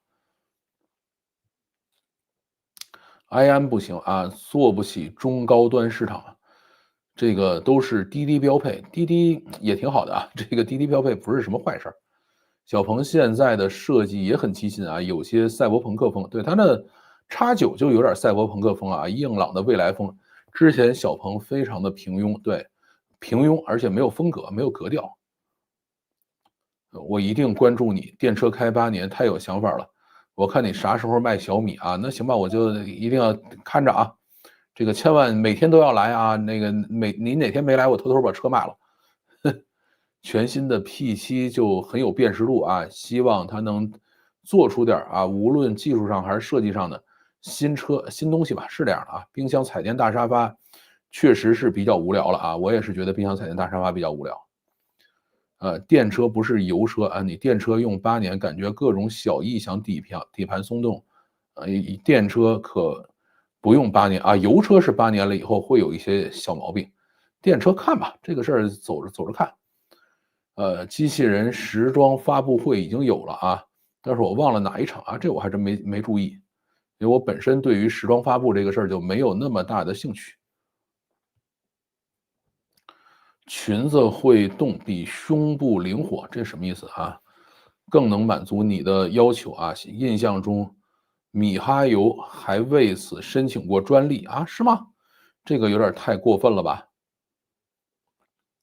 IM 不行啊，做不起中高端市场，这个都是滴滴标配，滴滴也挺好的啊，这个滴滴标配不是什么坏事儿。小鹏现在的设计也很激进啊，有些赛博朋克风，对它的 X9就有点赛博朋克风啊，硬朗的未来风。之前小鹏非常的平庸，对，平庸，而且没有风格，没有格调。我一定关注你，电车开8年，太有想法了。我看你啥时候卖小米啊？那行吧，我就一定要看着啊。这个千万每天都要来啊。那个你哪天没来，我偷偷把车卖了。全新的 P7就很有辨识度啊，希望它能做出点啊，无论技术上还是设计上的新东西吧。是这样的啊，冰箱彩电大沙发确实是比较无聊了啊，我也是觉得冰箱彩电大沙发比较无聊。电车不是油车啊，你电车用8年，感觉各种小异响底盘松动，电车不用8年啊，油车是8年了以后会有一些小毛病，电车看吧，这个事儿走着走着看。机器人时装发布会已经有了啊，但是我忘了哪一场啊，这我还真没注意，因为我本身对于时装发布这个事儿就没有那么大的兴趣。裙子会动，比胸部灵活，这什么意思啊？更能满足你的要求啊！印象中，米哈游还为此申请过专利啊？是吗？这个有点太过分了吧？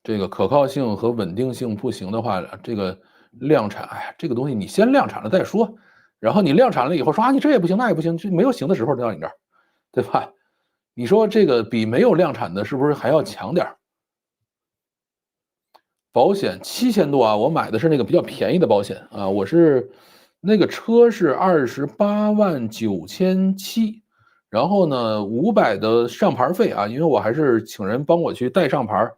这个可靠性和稳定性不行的话，这个量产，哎呀，这个东西你先量产了再说，然后你量产了以后说啊，你这也不行那也不行，这没有行的时候到你这儿，对吧？你说这个比没有量产的是不是还要强点儿？保险7000多啊，我买的是那个比较便宜的保险啊，我是那个车是289700，然后呢500的上牌费啊，因为我还是请人帮我去代上牌，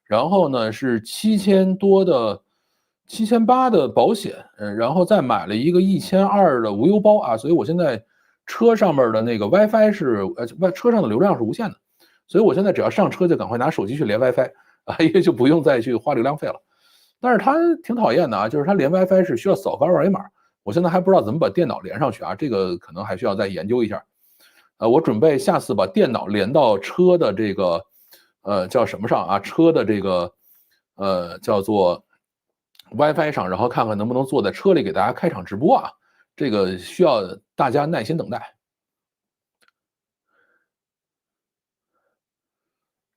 然后呢是7000多的7800的保险，然后再买了一个1200的无忧包啊，所以我现在车上面的那个 WiFi 是车上的流量是无限的，所以我现在只要上车就赶快拿手机去连 WiFi。啊，因为就不用再去花流量费了。但是它挺讨厌的啊，就是它连 WiFi 是需要扫个二维码，我现在还不知道怎么把电脑连上去啊，这个可能还需要再研究一下。我准备下次把电脑连到车的这个叫什么上啊？车的这个叫做 WiFi 上，然后看看能不能坐在车里给大家开场直播啊。这个需要大家耐心等待。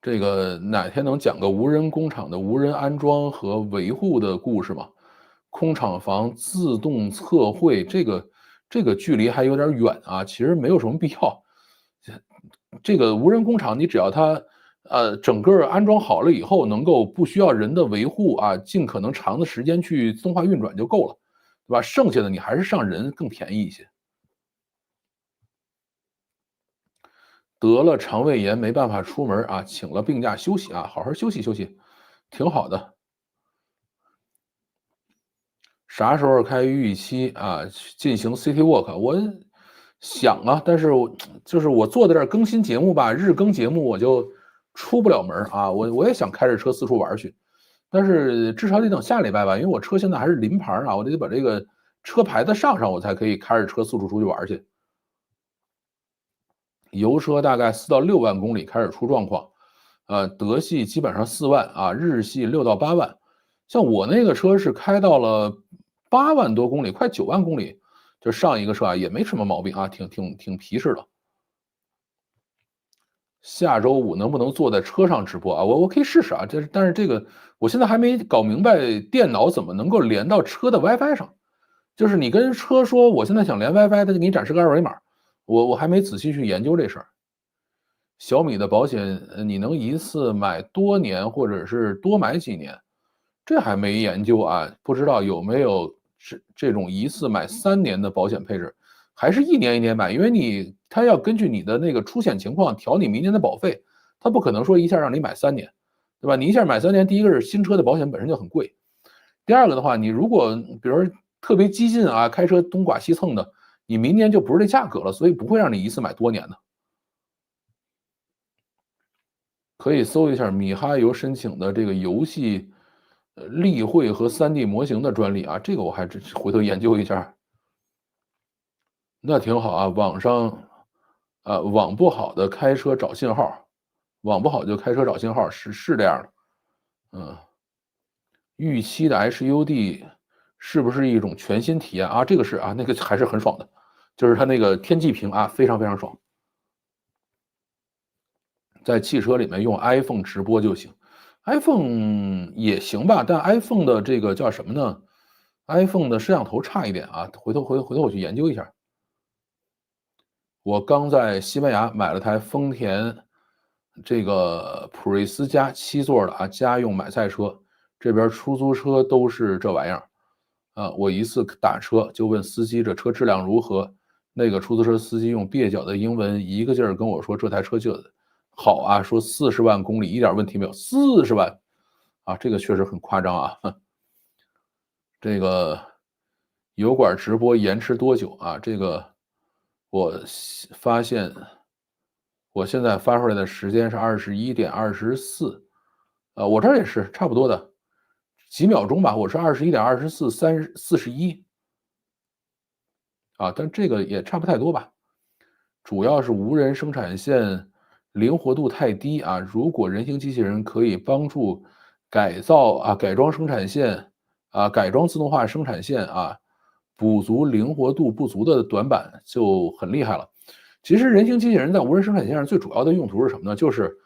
这个哪天能讲个无人工厂的无人安装和维护的故事吗？空厂房自动测绘，这个距离还有点远啊，其实没有什么必要。这个无人工厂，你只要它整个安装好了以后，能够不需要人的维护啊，尽可能长的时间去自动化运转就够了，对吧？剩下的你还是上人更便宜一些。得了肠胃炎没办法出门啊，请了病假休息啊，好好休息休息，挺好的。啥时候开预期啊？进行 City Walk？我想啊，但是就是我坐在这儿更新节目吧，日更节目我就出不了门啊。我也想开着车四处玩去，但是至少得等下礼拜吧，因为我车现在还是临牌啊，我得把这个车牌子上，我才可以开着车四处出去玩去。油车大概4到6万公里开始出状况，德系基本上4万啊，日系6到8万。像我那个车是开到了8万多公里，快9万公里，就上一个车啊也没什么毛病啊，挺皮实的。下周五能不能坐在车上直播啊？我可以试试啊，但是这个我现在还没搞明白电脑怎么能够连到车的 WiFi 上，就是你跟车说我现在想连 WiFi，它就给你展示个二维码，我还没仔细去研究这事儿。小米的保险，你能一次买多年或者是多买几年？这还没研究啊，不知道有没有这种一次买3年的保险配置，还是一年一年买？因为它要根据你的那个出险情况调你明年的保费，它不可能说一下让你买3年，对吧？你一下买3年，第一个是新车的保险本身就很贵，第二个的话，你如果比如说特别激进啊，开车东剐西蹭的，你明年就不是这价格了，所以不会让你一次买多年的。可以搜一下米哈游申请的这个游戏，例会和3D 模型的专利啊，这个我还真回头研究一下。那挺好啊，网不好的开车找信号，网不好就开车找信号，是这样的。嗯，预期的 HUD 是不是一种全新体验啊？这个是啊，那个还是很爽的，就是它那个天际屏啊，非常非常爽。在汽车里面用 iPhone 直播就行，iPhone 也行吧，但 iPhone 的这个叫什么呢？iPhone 的摄像头差一点啊，回头我去研究一下。我刚在西班牙买了台丰田这个普锐斯加7座的啊家用买菜车，这边出租车都是这玩意儿。我一次打车就问司机这车质量如何，那个出租车司机用蹩脚的英文一个劲儿跟我说这台车就好啊，说40万公里一点问题没有，40万啊，这个确实很夸张啊。这个油管直播延迟多久啊？这个我发现我现在发出来的时间是21:24，我这儿也是差不多的，几秒钟吧，我是21:24，41啊，但这个也差不太多吧。主要是无人生产线灵活度太低啊，如果人形机器人可以帮助改装生产线改装自动化生产线补足灵活度不足的短板就很厉害了。其实人形机器人在无人生产线上最主要的用途是什么呢？就是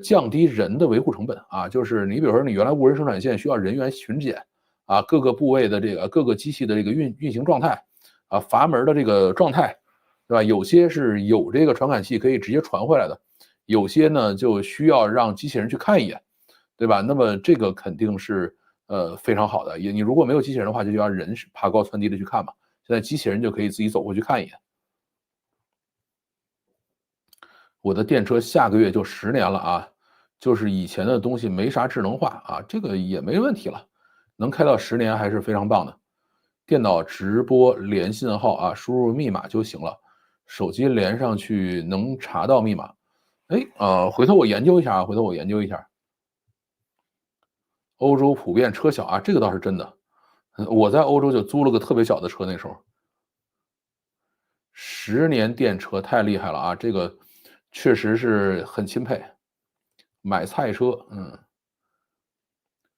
降低人的维护成本啊，就是你比如说你原来无人生产线需要人员巡检各个部位的各个机器的这个运行状态阀门的这个状态，对吧？有些是有这个传感器可以直接传回来的，有些呢就需要让机器人去看一眼，对吧？那么这个肯定是非常好的。你如果没有机器人的话，就要人爬高窜低的去看嘛。现在机器人就可以自己走过去看一眼。我的电车下个月就10年了啊，就是以前的东西没啥智能化这个也没问题了，能开到10年还是非常棒的。电脑直播连信号输入密码就行了，手机连上去能查到密码。回头我研究一下回头我研究一下。欧洲普遍车小这个倒是真的。我在欧洲就租了个特别小的车，那时候。10年电车太厉害了这个确实是很钦佩。买菜车，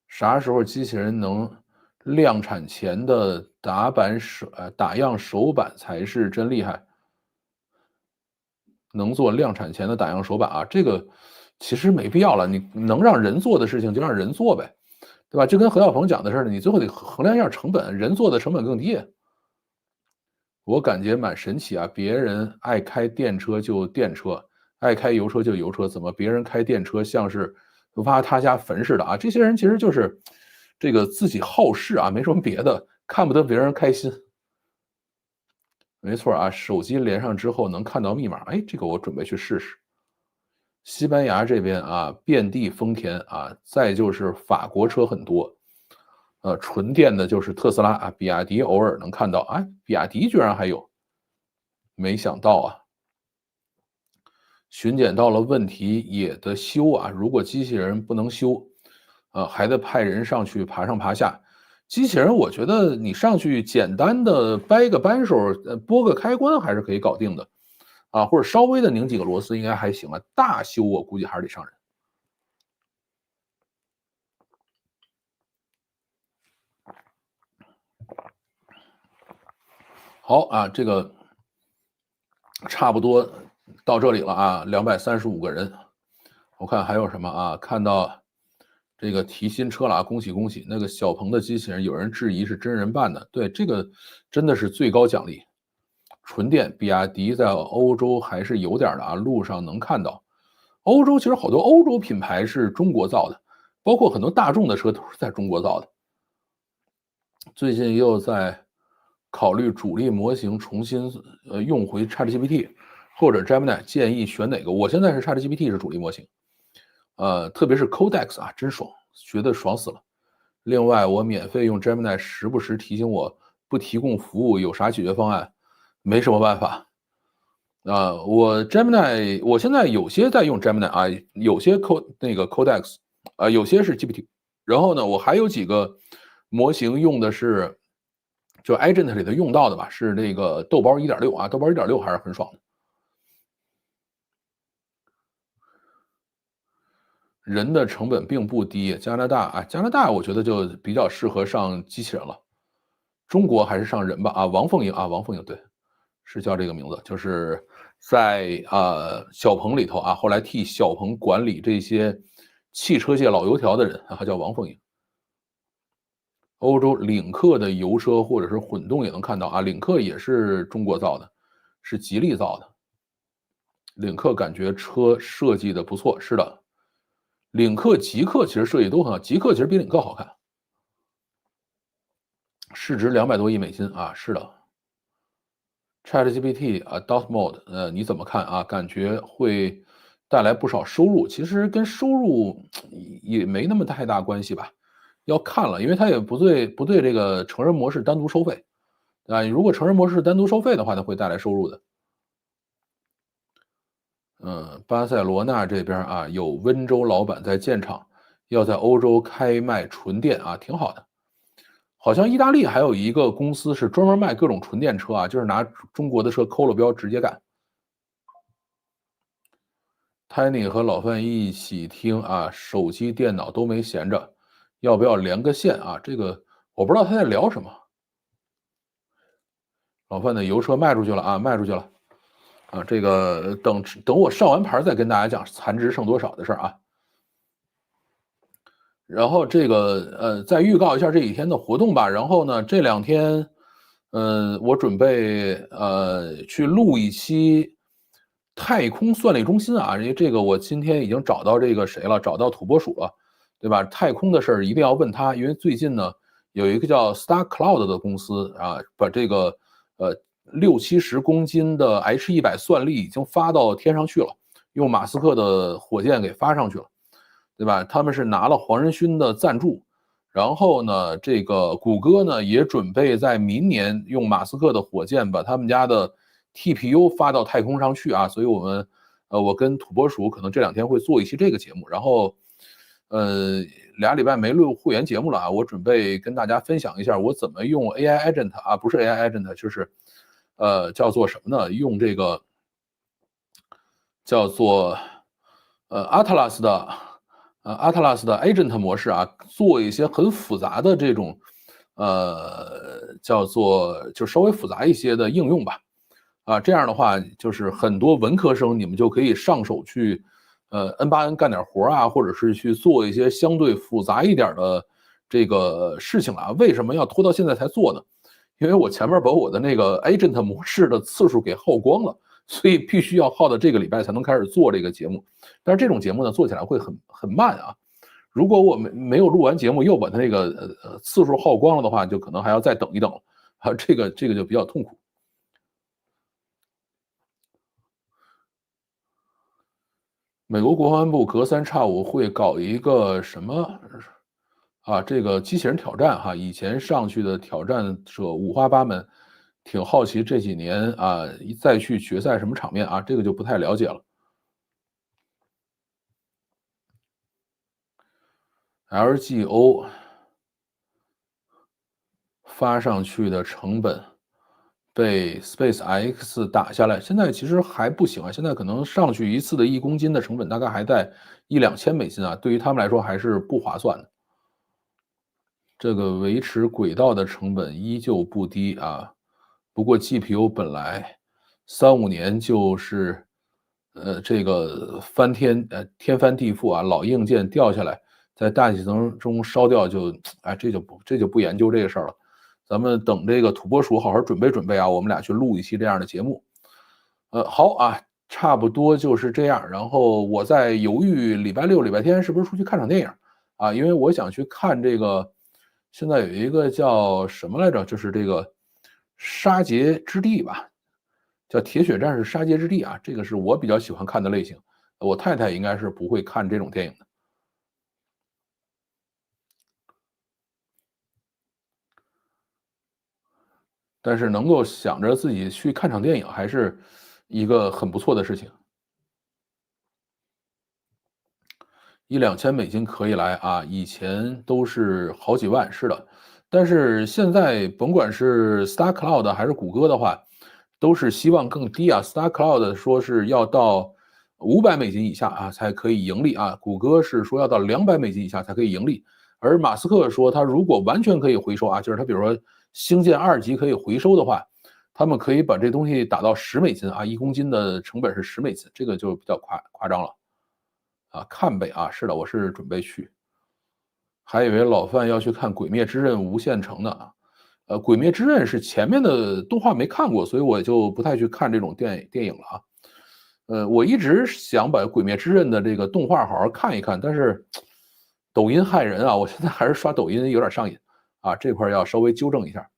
啥时候机器人能量产前的打样手板才是真厉害？能做量产前的打样手板这个其实没必要了，你能让人做的事情就让人做呗，对吧？就跟何小鹏讲的似的，你最后得衡量一下成本，人做的成本更低。我感觉蛮神奇别人爱开电车就电车，爱开油车就油车，怎么别人开电车像是挖他家坟似的这些人其实就是这个自己好事没什么别的，看不得别人开心。没错手机连上之后能看到密码，这个我准备去试试。西班牙这边遍地丰田再就是法国车很多，纯电的就是特斯拉比亚迪偶尔能看到，比亚迪居然还有，没想到巡检到了问题也得修如果机器人不能修，还得派人上去爬上爬下。机器人我觉得你上去简单的掰个扳手，拨个开关还是可以搞定的，或者稍微的拧几个螺丝应该还行大修我估计还是得上人。好这个差不多到这里了235个人。我看还有什么看到这个提新车了恭喜恭喜！那个小鹏的机器人有人质疑是真人扮的，对，这个真的是最高奖励。纯电比亚迪在欧洲还是有点的路上能看到。欧洲其实好多欧洲品牌是中国造的，包括很多大众的车都是在中国造的。最近又在考虑主力模型重新用回 ChatGPT 或者 Gemini， 建议选哪个？我现在是 ChatGPT 是主力模型，特别是 Codex 真爽，觉得爽死了。另外，我免费用 Gemini， 时不时提醒我不提供服务，有啥解决方案？没什么办法。我 Gemini， 我现在有些在用 Gemini 有些Codex，有些是 GPT。然后呢，我还有几个模型用的是，就 Agent 里头用到的吧，是那个豆包 1.6豆包 1.6还是很爽的。人的成本并不低，加拿大我觉得就比较适合上机器人了，中国还是上人吧王凤英王凤英对，是叫这个名字，就是在小鹏里头后来替小鹏管理这些汽车界老油条的人他叫王凤英。欧洲领克的油车或者是混动也能看到领克也是中国造的，是吉利造的。领克感觉车设计的不错，是的。领克、极客其实设计都很好，极客其实比领克好看。市值200多亿美金是的。ChatGPT Dot Mode，你怎么看感觉会带来不少收入，其实跟收入也没那么太大关系吧，要看了，因为它也不对这个成人模式单独收费，如果成人模式单独收费的话，它会带来收入的。巴塞罗那这边啊，有温州老板在建厂，要在欧洲开卖纯电啊，挺好的。好像意大利还有一个公司是专门卖各种纯电车啊，就是拿中国的车抠了标直接干。Tiny 和老范一起听啊，手机、电脑都没闲着，要不要连个线啊？这个我不知道他在聊什么。老范的油车卖出去了啊，卖出去了啊。这个等我上完牌再跟大家讲残值剩多少的事儿啊。然后这个再预告一下这几天的活动吧。然后呢，这2天，我准备去录一期太空算力中心啊，因为这个我今天已经找到这个谁了，找到土拨鼠了，对吧？太空的事儿一定要问他，因为最近呢有一个叫 Star Cloud 的公司啊，把这个60-70公斤的 H100算力已经发到天上去了，用马斯克的火箭给发上去了。对吧？他们是拿了黄仁勋的赞助，然后呢，这个谷歌呢也准备在明年用马斯克的火箭把他们家的 TPU 发到太空上去啊。所以我跟土拨鼠可能这2天会做一期这个节目，然后2礼拜没录会员节目了啊，我准备跟大家分享一下我怎么用 AI Agent 啊，不是 AI Agent，就是叫做什么呢？用这个叫做Atlas 的。Atlas 的 Agent 模式啊，做一些很复杂的这种，叫做就稍微复杂一些的应用吧，啊，这样的话就是很多文科生你们就可以上手去，N8N 干点活啊，或者是去做一些相对复杂一点的这个事情了啊。为什么要拖到现在才做呢？因为我前面把我的那个 Agent 模式的次数给耗光了，所以必须要耗到这个礼拜才能开始做这个节目。但是这种节目呢，做起来会很慢啊。如果我没有录完节目，又把它那个次数耗光了的话，就可能还要再等一等了啊。这个就比较痛苦。美国国防部隔3差5会搞一个什么啊？这个机器人挑战哈，以前上去的挑战者五花八门，挺好奇这几年啊再去决赛什么场面啊？这个就不太了解了。LGO 发上去的成本被 SpaceX 打下来，现在其实还不行啊，现在可能上去一次的1公斤的成本大概还在1-2千美金啊，对于他们来说还是不划算的。这个维持轨道的成本依旧不低啊，不过 GPU 本来3-5年就是这个天翻地覆啊，老硬件掉下来，在大气层中烧掉就，哎，这就不研究这个事儿了。咱们等这个土拨鼠好好准备准备啊，我们俩去录一期这样的节目。好啊，差不多就是这样。然后我在犹豫礼拜6、礼拜天是不是出去看场电影啊？因为我想去看这个，现在有一个叫什么来着？就是这个杀劫之地吧，叫铁血战士杀劫之地啊。这个是我比较喜欢看的类型，我太太应该是不会看这种电影的。但是能够想着自己去看场电影，还是一个很不错的事情。1-2千美金可以来啊，以前都是好几万，是的。但是现在甭管是 Star Cloud 还是谷歌的话，都是希望更低啊。Star Cloud 说是要到500美金以下啊才可以盈利啊，谷歌是说要到200美金以下才可以盈利。而马斯克说他如果完全可以回收啊，就是他比如说星舰2级可以回收的话，他们可以把这东西打到10美金啊，1公斤的成本是10美金，这个就比较夸张了。啊，看呗啊，是的，我是准备去，还以为老范要去看《鬼灭之刃：无限城》呢。《鬼灭之刃》是前面的动画没看过，所以我就不太去看这种电影了啊。我一直想把《鬼灭之刃》的这个动画好好看一看，但是抖音害人啊，我现在还是刷抖音有点上瘾啊，这块要稍微纠正一下。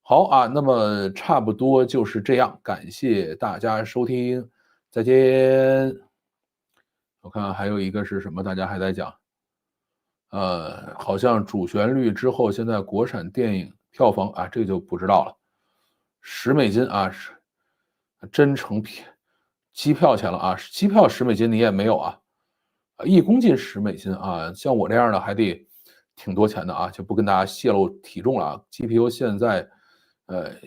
好啊，那么差不多就是这样，感谢大家收听，再见。我看还有一个是什么，大家还在讲，好像主旋律之后，现在国产电影票房啊，这就不知道了。10美金啊，是真成机票钱了啊，机票$10你也没有啊，1公斤$10啊，像我这样的还得挺多钱的啊，就不跟大家泄露体重了啊。GPU 现在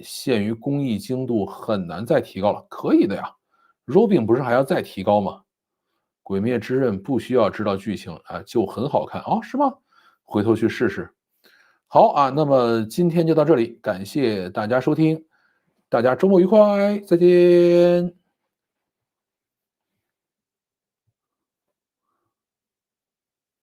限于工艺精度很难再提高了，可以的呀。Robin 不是还要再提高吗？鬼灭之刃不需要知道剧情啊，就很好看哦，是吗？回头去试试。好啊，那么今天就到这里，感谢大家收听，大家周末愉快，再见。